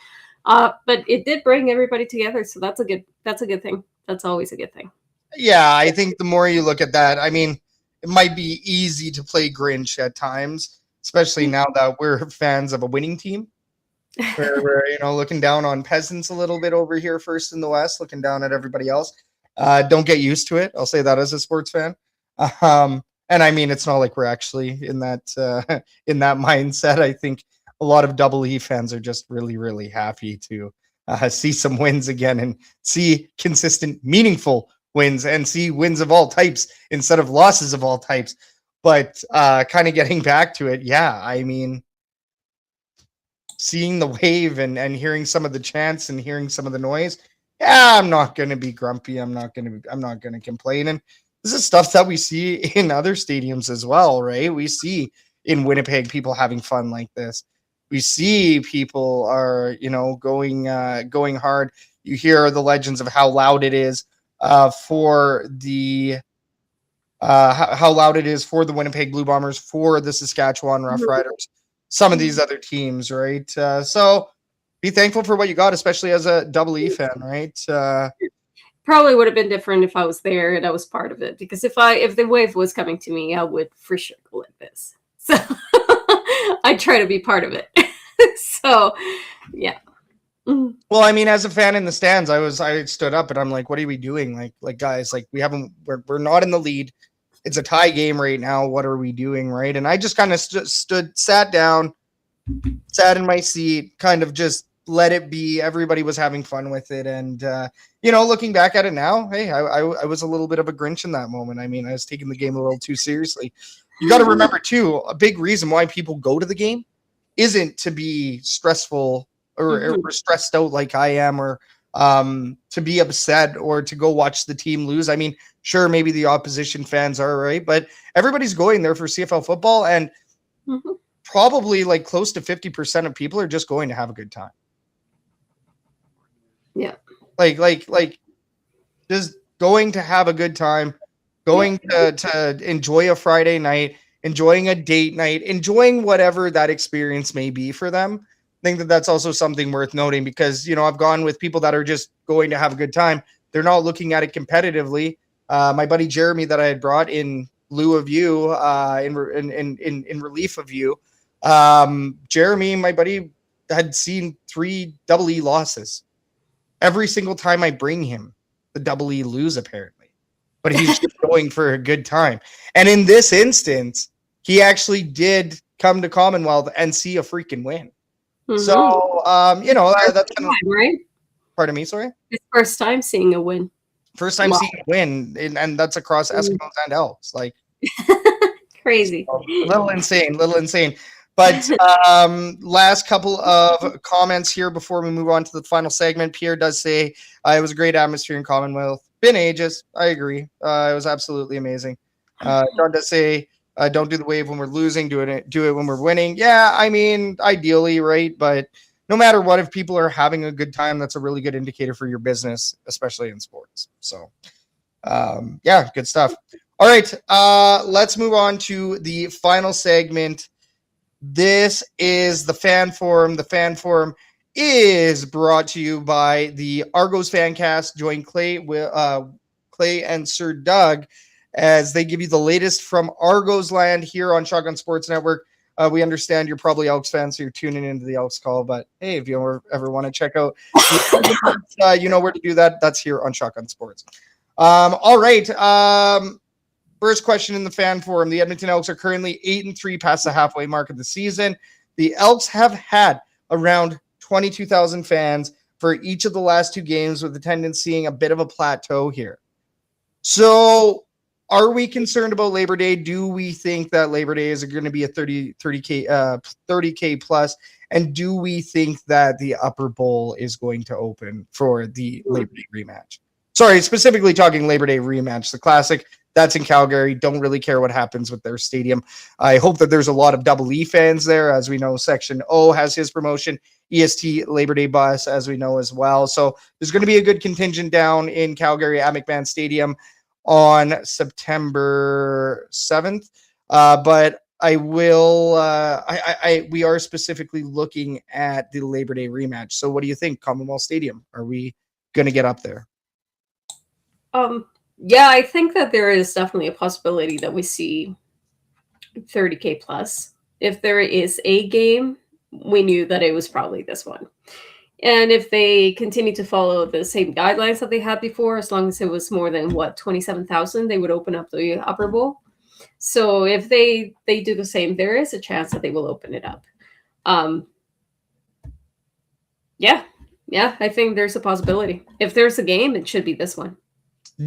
But it did bring everybody together. So that's a good thing. That's always a good thing. Yeah, I think the more you look at that, I mean, it might be easy to play Grinch at times, especially now that we're fans of a winning team. Where we're, looking down on peasants a little bit over here first in the West, looking down at everybody else. Don't get used to it. I'll say that as a sports fan. And I mean, it's not like we're actually in that mindset. I think a lot of Double E fans are just really, really happy to see some wins again and see consistent, meaningful wins and see wins of all types instead of losses of all types. But kind of getting back to it, yeah, I mean, seeing the wave and hearing some of the chants and hearing some of the noise, yeah, I'm not going to be grumpy. I'm not going to complain. And this is stuff that we see in other stadiums as well, right? We see in Winnipeg people having fun like this. We see people are, going hard. You hear the legends of how loud it is for the Winnipeg Blue Bombers, for the Saskatchewan Roughriders, some of these other teams, right? So be thankful for what you got, especially as a Double E fan, right? Probably would have been different if I was there and I was part of it, because if the wave was coming to me, I would for sure go like this. So I try to be part of it. So yeah. Well, I mean, as a fan in the stands, I stood up and I'm like, what are we doing? Like guys, like we're not in the lead. It's a tie game right now. What are we doing, right? And I just kind of sat down, sat in my seat, kind of just let it be. Everybody was having fun with it. And, looking back at it now, hey, I was a little bit of a Grinch in that moment. I mean, I was taking the game a little too seriously. You got to remember, too, a big reason why people go to the game isn't to be stressful or stressed out like I am, or to be upset or to go watch the team lose. I mean, sure, maybe the opposition fans are, right, but everybody's going there for CFL football, and probably like close to 50% of people are just going to have a good time. Yeah. Like just going to have a good time, going to enjoy a Friday night, enjoying a date night, enjoying whatever that experience may be for them. I think that's also something worth noting, because, I've gone with people that are just going to have a good time. They're not looking at it competitively. My buddy Jeremy that I had brought in lieu of you, in relief of you, Jeremy, my buddy, had seen 3 Double E losses. Every single time I bring him, the Double E lose, apparently. But he's just going for a good time. And in this instance, he actually did come to Commonwealth and see a freaking win. So, that's kind of, right? Pardon me, sorry? His first time seeing a win. First time seeing a win, and that's across Eskimos and Elks. Like, crazy. Little insane. But last couple of comments here before we move on to the final segment. Pierre does say it was a great atmosphere in Commonwealth. Been ages. I agree. It was absolutely amazing. John does say, don't do the wave when we're losing. Do it when we're winning. Yeah, I mean, ideally, right? But no matter what, if people are having a good time, that's a really good indicator for your business, especially in sports. So, yeah, good stuff. All right, let's move on to the final segment. This is the fan forum. The fan forum is brought to you by the Argos Fancast. Join Clay and Sir Doug as they give you the latest from Argos land here on Shotgun Sports Network. We understand you're probably Elks fans, so you're tuning into the Elks call. But hey, if you ever want to check out, you know where to do that. That's here on Shotgun Sports. All right. First question in the fan forum. The Edmonton Elks are currently 8-3 past the halfway mark of the season. The Elks have had around 22,000 fans for each of the last two games, with attendance seeing a bit of a plateau here. So are we concerned about Labor Day? Do we think that Labor Day is going to be a 30K plus? And do we think that the Upper Bowl is going to open for the Labor Day rematch? Sorry, specifically talking Labor Day rematch. The Classic, that's in Calgary. Don't really care what happens with their stadium. I hope that there's a lot of Double E fans there. As we know, Section O has his promotion. EST Labor Day bus, as we know as well. So there's going to be a good contingent down in Calgary at McMahon Stadium on September 7th. But I will, we are specifically looking at the Labor Day rematch. So what do you think, Commonwealth Stadium? Are we going to get up there? Yeah, I think that there is definitely a possibility that we see 30K plus. If there is a game, we knew that it was probably this one. And if they continue to follow the same guidelines that they had before, as long as it was more than 27,000, they would open up the Upper Bowl. So if they do the same, there is a chance that they will open it up. Yeah, I think there's a possibility. If there's a game, it should be this one.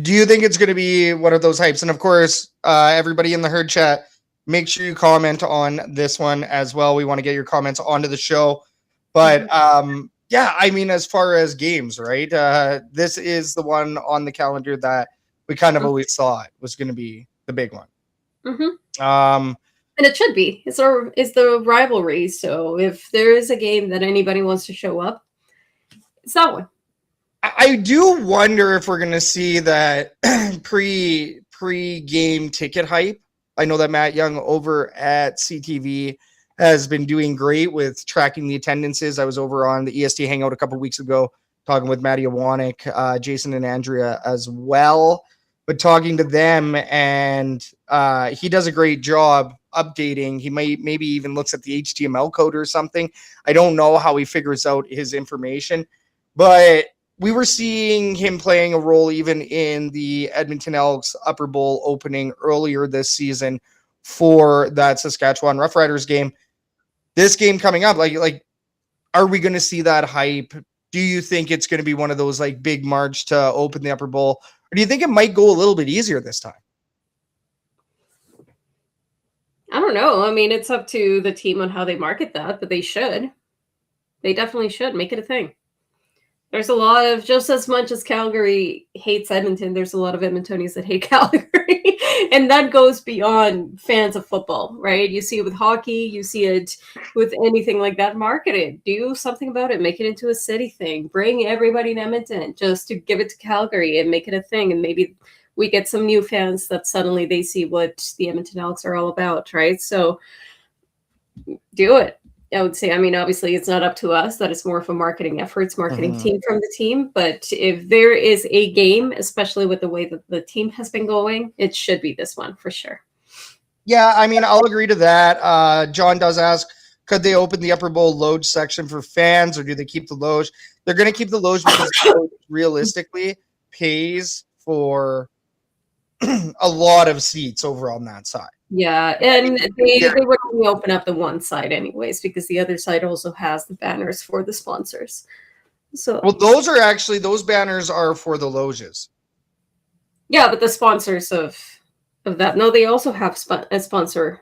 Do you think it's going to be one of those hypes? And of course, everybody in the herd chat, make sure you comment on this one as well. We want to get your comments onto the show. But yeah, I mean, as far as games, right? This is the one on the calendar that we kind of always thought was going to be the big one. And it should be. It's the rivalry. So if there is a game that anybody wants to show up, it's that one. I do wonder if we're going to see that pre-game ticket hype. I know that Matt Young over at CTV has been doing great with tracking the attendances. I was over on the EST Hangout a couple weeks ago talking with Matty Awanek, Jason and Andrea as well, but talking to them, and he does a great job updating. He maybe even looks at the HTML code or something. I don't know how he figures out his information, but we were seeing him playing a role even in the Edmonton Elks Upper Bowl opening earlier this season for that Saskatchewan Roughriders game. This game coming up, like, are we going to see that hype? Do you think it's going to be one of those like big march to open the Upper Bowl, or do you think it might go a little bit easier this time? I don't know. I mean, it's up to the team on how they market that, but they should. They definitely should make it a thing. There's a lot of, just as much as Calgary hates Edmonton, there's a lot of Edmontonians that hate Calgary. And that goes beyond fans of football, right? You see it with hockey. You see it with anything like that. Market it. Do something about it. Make it into a city thing. Bring everybody in Edmonton just to give it to Calgary and make it a thing. And maybe we get some new fans that suddenly they see what the Edmonton Elks are all about, right? So do it. I would say, I mean, obviously it's not up to us. That is more of a marketing team from the team. But if there is a game, especially with the way that the team has been going, it should be this one for sure. Yeah, I mean, I'll agree to that. John does ask, could they open the Upper Bowl loge section for fans, or do they keep the loge? They're going to keep the loge because the loge realistically pays for a lot of seats over on that side. Yeah, and they would only open up the one side anyways, because the other side also has the banners for the sponsors. So, well, those banners are for the loges. Yeah, but the sponsors of that, no, they also have a sponsor.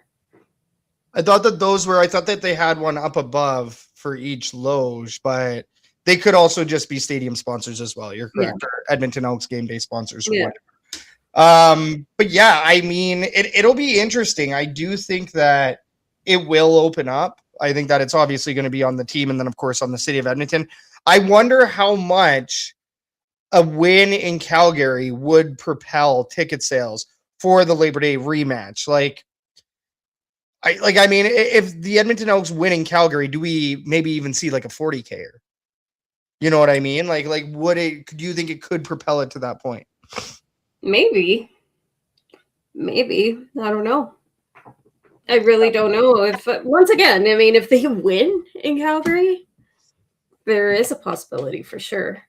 I thought that they had one up above for each loge, but they could also just be stadium sponsors as well. You're correct. Yeah. Or Edmonton Elks game day sponsors or whatever. But yeah, I mean, it'll be interesting. I do think that it will open up. I think that it's obviously going to be on the team and then, of course, on the city of Edmonton. I wonder how much a win in Calgary would propel ticket sales for the Labor Day rematch. I mean, if the Edmonton Elks win in Calgary, do we maybe even see like a 40K? You know what I mean? Like do you think it could propel it to that point? Maybe. I don't know. I really don't know. If once again, I mean, if they win in Calgary, there is a possibility for sure.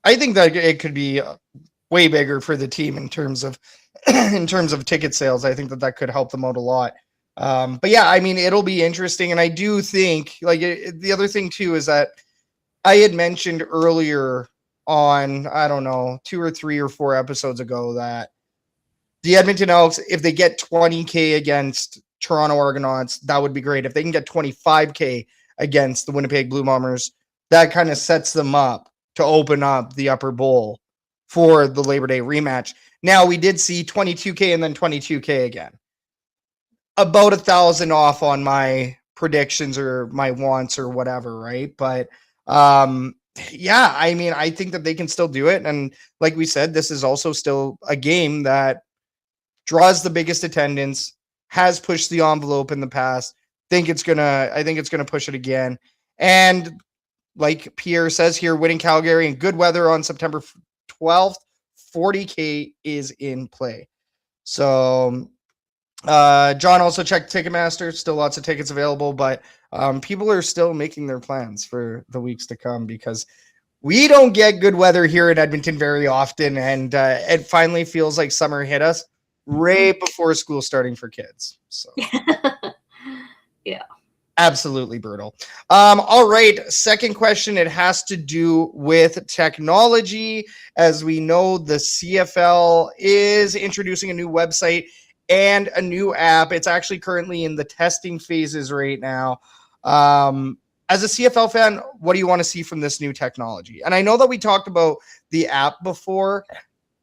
I think that it could be way bigger for the team in terms of ticket sales. I think that could help them out a lot. But yeah, I mean, it'll be interesting, and I do think the other thing too is that I had mentioned earlier on, I don't know, 2 or 3 or 4 episodes ago that the Edmonton Elks, if they get 20K against Toronto Argonauts, that would be great. If they can get 25K against the Winnipeg Blue Bombers, that kind of sets them up to open up the upper bowl for the Labor Day rematch. Now, we did see 22K and then 22K again. About 1,000 off on my predictions or my wants or whatever, right? But yeah, I mean, I think that they can still do it. And like we said, this is also still a game that draws the biggest attendance, has pushed the envelope in the past. I think it's gonna push it again. And like Pierre says here, winning Calgary in good weather on September 12th, 40K is in play. So John also checked Ticketmaster. Still lots of tickets available, but people are still making their plans for the weeks to come because we don't get good weather here in Edmonton very often, and it finally feels like summer hit us right before school starting for kids. So Yeah. Absolutely brutal. All right. Second question. It has to do with technology. As we know, the CFL is introducing a new website and a new app. It's actually currently in the testing phases right now. As a CFL fan, what do you want to see from this new technology? And I know that we talked about the app before,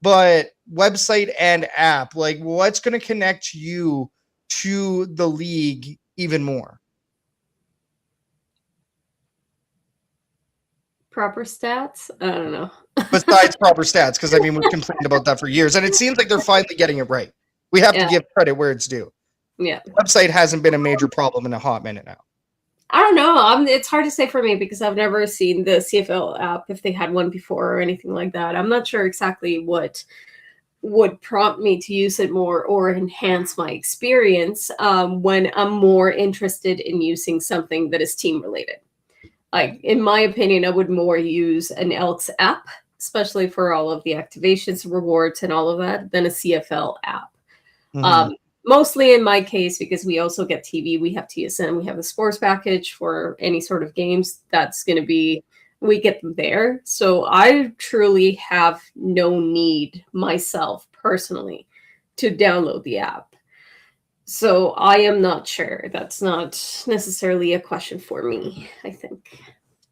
but website and app, like what's going to connect you to the league even more? Proper stats? I don't know. Besides proper stats, because I mean, we've complained about that for years, and it seems like they're finally getting it right. We have to give credit where it's due. Yeah. The website hasn't been a major problem in a hot minute now. I don't know. It's hard to say for me because I've never seen the CFL app if they had one before or anything like that. I'm not sure exactly what would prompt me to use it more or enhance my experience when I'm more interested in using something that is team related. Like, in my opinion, I would more use an Elks app, especially for all of the activations, rewards, and all of that, than a CFL app. Mm-hmm. Mostly in my case, because we also get TV, we have TSN, we have the sports package for any sort of games. That's going to be, we get them there. So I truly have no need myself personally to download the app. So I am not sure. That's not necessarily a question for me, I think.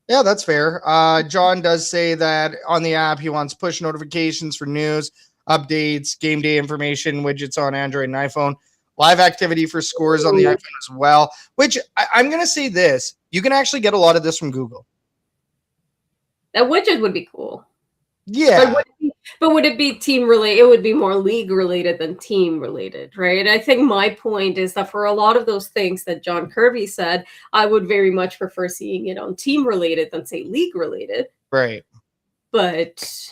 Yeah, that's fair. John does say that on the app, he wants push notifications for news, updates, game day information, widgets on Android and iPhone, live activity for scores on the iPhone as well, which I'm going to say this. You can actually get a lot of this from Google. That widget would be cool. Yeah. But would it be team related? It would be more league related than team related, right? I think my point is that for a lot of those things that John Kirby said, I would very much prefer seeing it on team related than say league related. Right. But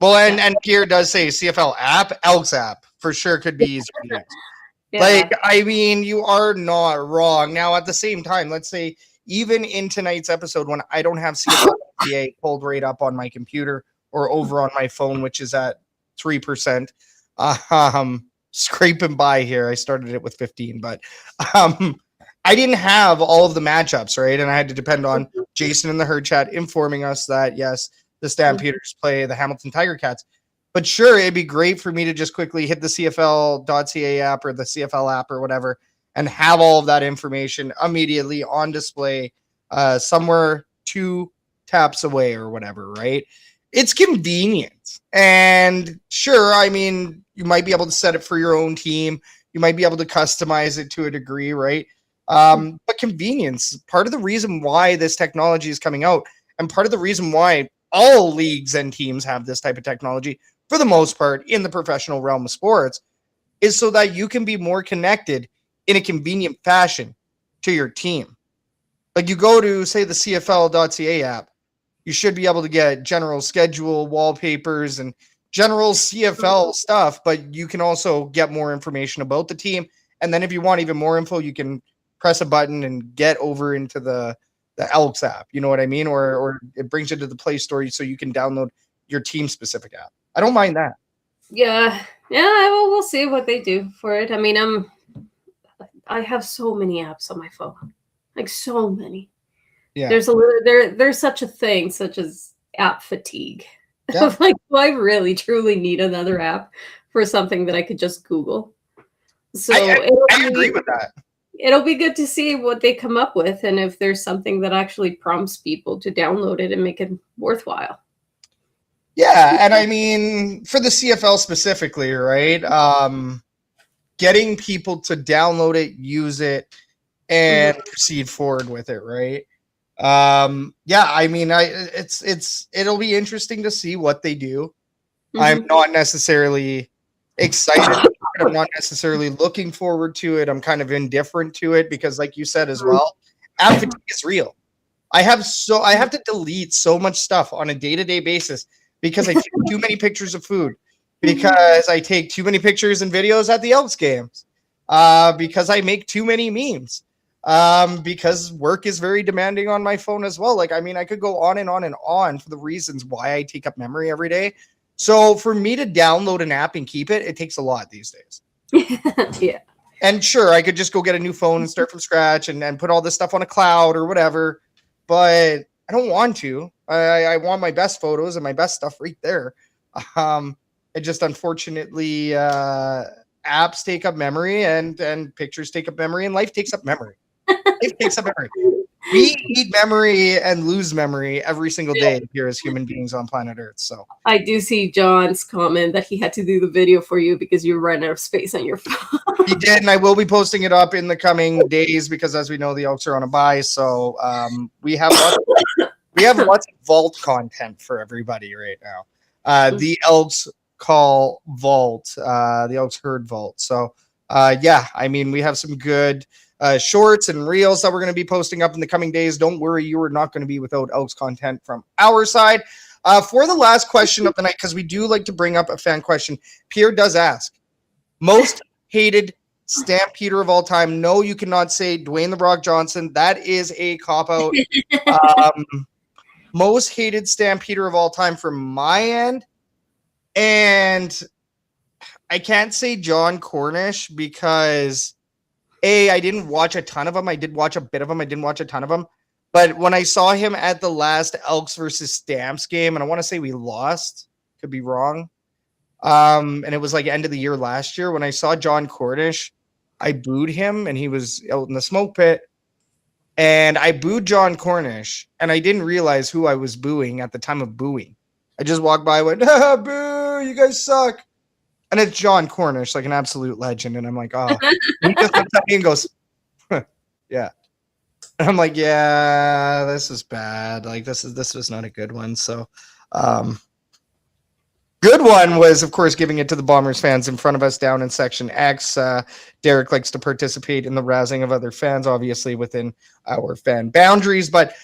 well, and Pierre does say CFL app, Elks app for sure could be easier to use. Yeah. Like, I mean, you are not wrong. Now, at the same time, let's say even in tonight's episode, when I don't have CFL pulled right up on my computer or over on my phone, which is at 3%, scraping by here. I started it with 15, but I didn't have all of the matchups, right? And I had to depend on Jason in the herd chat informing us that, yes, the Stampeders play the Hamilton Tiger Cats. But sure, it'd be great for me to just quickly hit the CFL.ca app or the CFL app or whatever and have all of that information immediately on display somewhere 2 taps away or whatever, right? It's convenient. And sure, I mean, you might be able to set it for your own team. You might be able to customize it to a degree, right? But convenience, part of the reason why this technology is coming out and part of the reason why all leagues and teams have this type of technology, for the most part, in the professional realm of sports, is so that you can be more connected in a convenient fashion to your team. Like you go to, say, the CFL.ca app, you should be able to get general schedule, wallpapers, and general CFL stuff, but you can also get more information about the team. And then if you want even more info, you can press a button and get over into the Elks app. You know what I mean? Or it brings you to the Play Store so you can download your team-specific app. I don't mind that. Yeah. Well, we'll see what they do for it. I mean, I have so many apps on my phone, like so many. Yeah. There's such a thing, such as app fatigue. Yeah. Like, do I really truly need another app for something that I could just Google? So I agree with that. It'll be good to see what they come up with, and if there's something that actually prompts people to download it and make it worthwhile. Yeah, and I mean, for the CFL specifically, right? Getting people to download it, use it, and proceed forward with it, right? Yeah, I mean, it'll be interesting to see what they do. I'm not necessarily excited. I'm not necessarily looking forward to it. I'm kind of indifferent to it because, like you said as well, app fatigue is real. I have to delete so much stuff on a day-to-day basis because I take too many pictures of food, because I take too many pictures and videos at the Elks games, because I make too many memes, because work is very demanding on my phone as well. Like, I mean, I could go on and on and on for the reasons why I take up memory every day. So for me to download an app and keep it, it takes a lot these days. Yeah. And sure, I could just go get a new phone and start from scratch and put all this stuff on a cloud or whatever, but I don't want to. I want my best photos and my best stuff right there. It just, unfortunately, apps take up memory and pictures take up memory and life takes up memory. Life takes up memory. We eat memory and lose memory every single day here as human beings on planet Earth. So I do see John's comment that he had to do the video for you because you ran out of space on your phone. He did, and I will be posting it up in the coming days because, as we know, the Elks are on a bye. So we have lots of vault content for everybody right now. The Elks call vault, the Elks herd vault. So yeah, I mean, we have some good shorts and reels that we're going to be posting up in the coming days. Don't worry, you are not going to be without Elks content from our side. For the last question of the night, because we do like to bring up a fan question, Pierre does ask, most hated Stampeder of all time. No, you cannot say Dwayne The Rock Johnson. That is a cop-out. Most hated Stampeder of all time from my end. And I can't say John Cornish because I didn't watch a ton of them. I did watch a bit of them. I didn't watch a ton of them. But when I saw him at the last Elks versus Stamps game, and I want to say we lost, could be wrong. And it was like end of the year last year. When I saw John Cornish, I booed him and he was out in the smoke pit. And I booed John Cornish and I didn't realize who I was booing at the time of booing. I just walked by and went, boo, you guys suck. And it's John Cornish, like an absolute legend. And I'm like, oh. And he just looks at me and goes, yeah. And I'm like, yeah, this is bad. Like, this was not a good one. So, good one was, of course, giving it to the Bombers fans in front of us down in Section X. Derek likes to participate in the rousing of other fans, obviously within our fan boundaries, but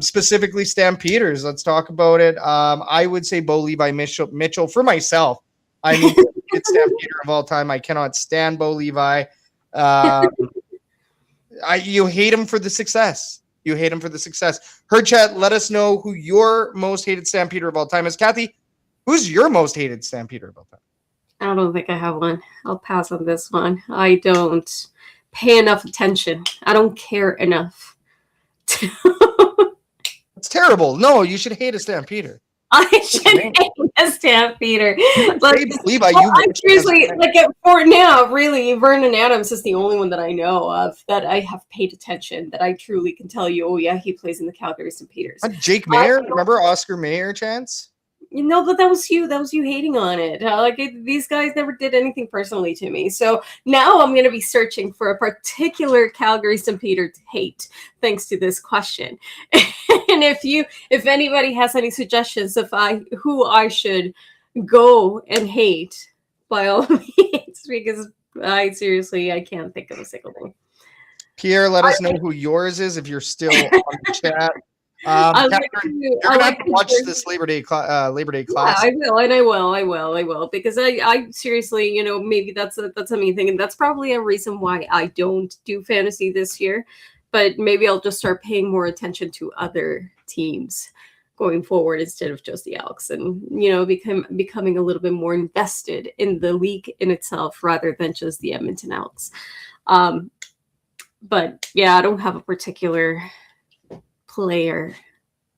specifically Stampeders. Let's talk about it. I would say Bo Levi Mitchell for myself. I mean, it's Stampeder of all time. I cannot stand Bo Levi. You hate him for the success. You hate him for the success. Her chat, let us know who your most hated Stampeder of all time is. Kathy, who's your most hated Stampeder of all time? I don't think I have one. I'll pass on this one. I don't pay enough attention. I don't care enough. It's terrible. No, you should hate a Stampeder. I should hate a Stampeder. Like, Levi, I'm seriously, like, for now, really, Vernon Adams is the only one that I know of that I have paid attention, that I truly can tell you, oh yeah, he plays in the Calgary Stampeders. Jake Mayer? Remember Oscar Mayer chance? You know, but that was you. That was you hating on it. These guys never did anything personally to me. So now I'm going to be searching for a particular Calgary Stampeder to hate, thanks to this question. And if anybody has any suggestions of who I should go and hate, by all means, because I can't think of a single thing. Pierre, let us know who yours is if you're still on the chat. Catherine, you're gonna have to watch this Labor Day class. I will, and I will, because I seriously, maybe that's a me thing, and that's probably a reason why I don't do fantasy this year. But maybe I'll just start paying more attention to other teams going forward instead of just the Elks, and becoming a little bit more invested in the league in itself rather than just the Edmonton Elks. But yeah, I don't have a particular player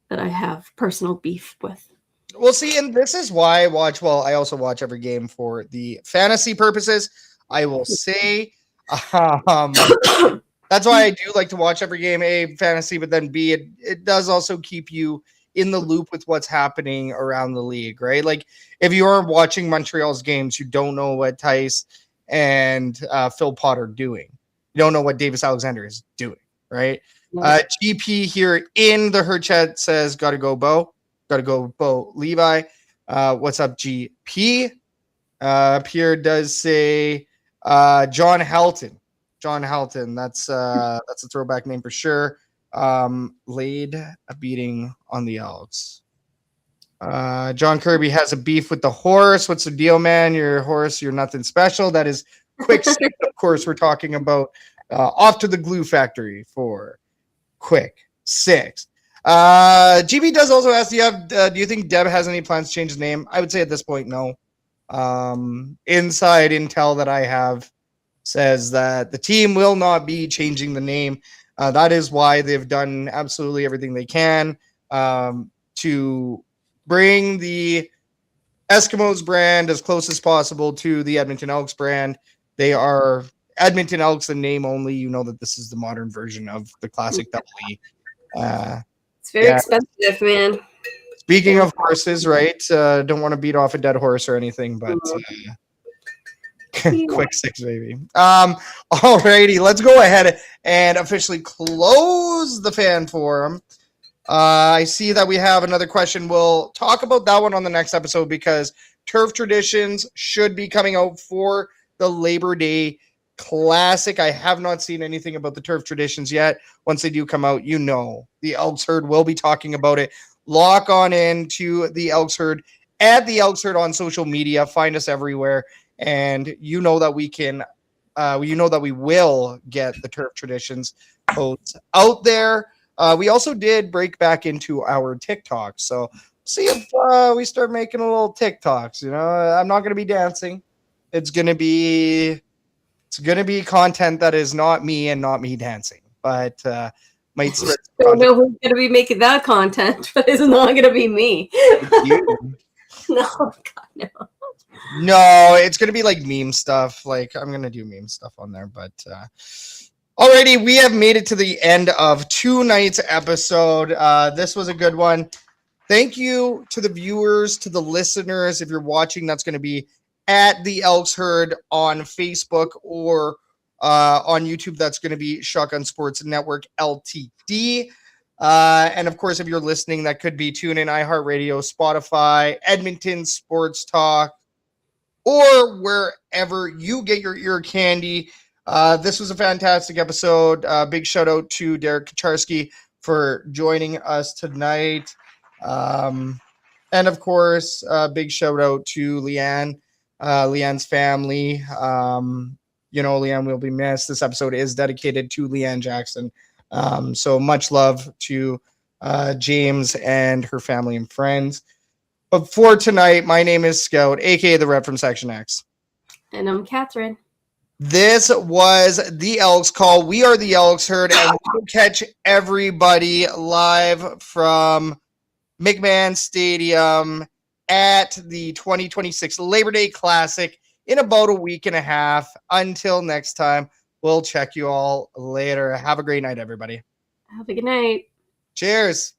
that I have personal beef with. Well, see, and this is why I watch. Well, I also watch every game for the fantasy purposes. I will say, that's why I do like to watch every game. A, fantasy, but then B, it does also keep you in the loop with what's happening around the league, right? Like if you are watching Montreal's games, you don't know what Tice and Phil Potter are doing. You don't know what Davis Alexander is doing, right? GP here in the herd chat says, "Gotta go, Bo. Gotta go, Bo Levi." What's up, GP? Pierre does say, John Helton. John Helton. That's a throwback name for sure. Laid a beating on the Elks. John Kirby has a beef with the horse. What's the deal, man? Your horse, you're nothing special. That is Quick Six. Of course, we're talking about off to the glue factory for Quick Six. GB does also ask, do you think Deb has any plans to change his name? I would say at this point, no. Inside intel that I have says that the team will not be changing the name. That is why they've done absolutely everything they can to bring the Eskimos brand as close as possible to the Edmonton Elks brand. They are Edmonton Elks in name only. You know that this is the modern version of the classic double E. It's very expensive, man. Speaking of horses, right? Don't want to beat off a dead horse or anything, but Quick Six, baby. Alrighty, let's go ahead and officially close the fan forum. I see that we have another question. We'll talk about that one on the next episode because Turf Traditions should be coming out for the Labor Day Classic. I have not seen anything about the Turf Traditions yet. Once they do come out, the Elks Herd will be talking about it. Lock on in to the Elks Herd, add the Elks Herd on social media, find us everywhere, and that we can that we will get the Turf Traditions posts out there. We also did break back into our TikTok, so see if we start making a little TikToks. I'm not going to be dancing. It's going to be content that is not me and not me dancing, but might start. I don't know who's going to be making that content, but it's not going to be me. No, God, no. No, it's going to be like meme stuff. Like I'm going to do meme stuff on there, but alrighty, we have made it to the end of tonight's episode. This was a good one. Thank you to the viewers, to the listeners. If you're watching, that's going to be at the Elks Herd on Facebook or on YouTube. That's going to be Shotgun Sports Network LTD. And of course, if you're listening, that could be TuneIn, iHeartRadio, Spotify, Edmonton Sports Talk, or wherever you get your ear candy. This was a fantastic episode. Big shout out to Derek Kucharski for joining us tonight. And of course, big shout out to Leanne, Leanne's family. Leanne will be missed. This episode is dedicated to Leanne Jackson. So much love to James and her family and friends. But for tonight, my name is Scout, aka the Rep from Section X. And I'm Catherine. This was the Elks Call. We are the Elks Herd, and we'll catch everybody live from McMahon Stadium at the 2026 Labor Day Classic in about a week and a half. Until next time, we'll check you all later. Have a great night, everybody. Have a good night. Cheers.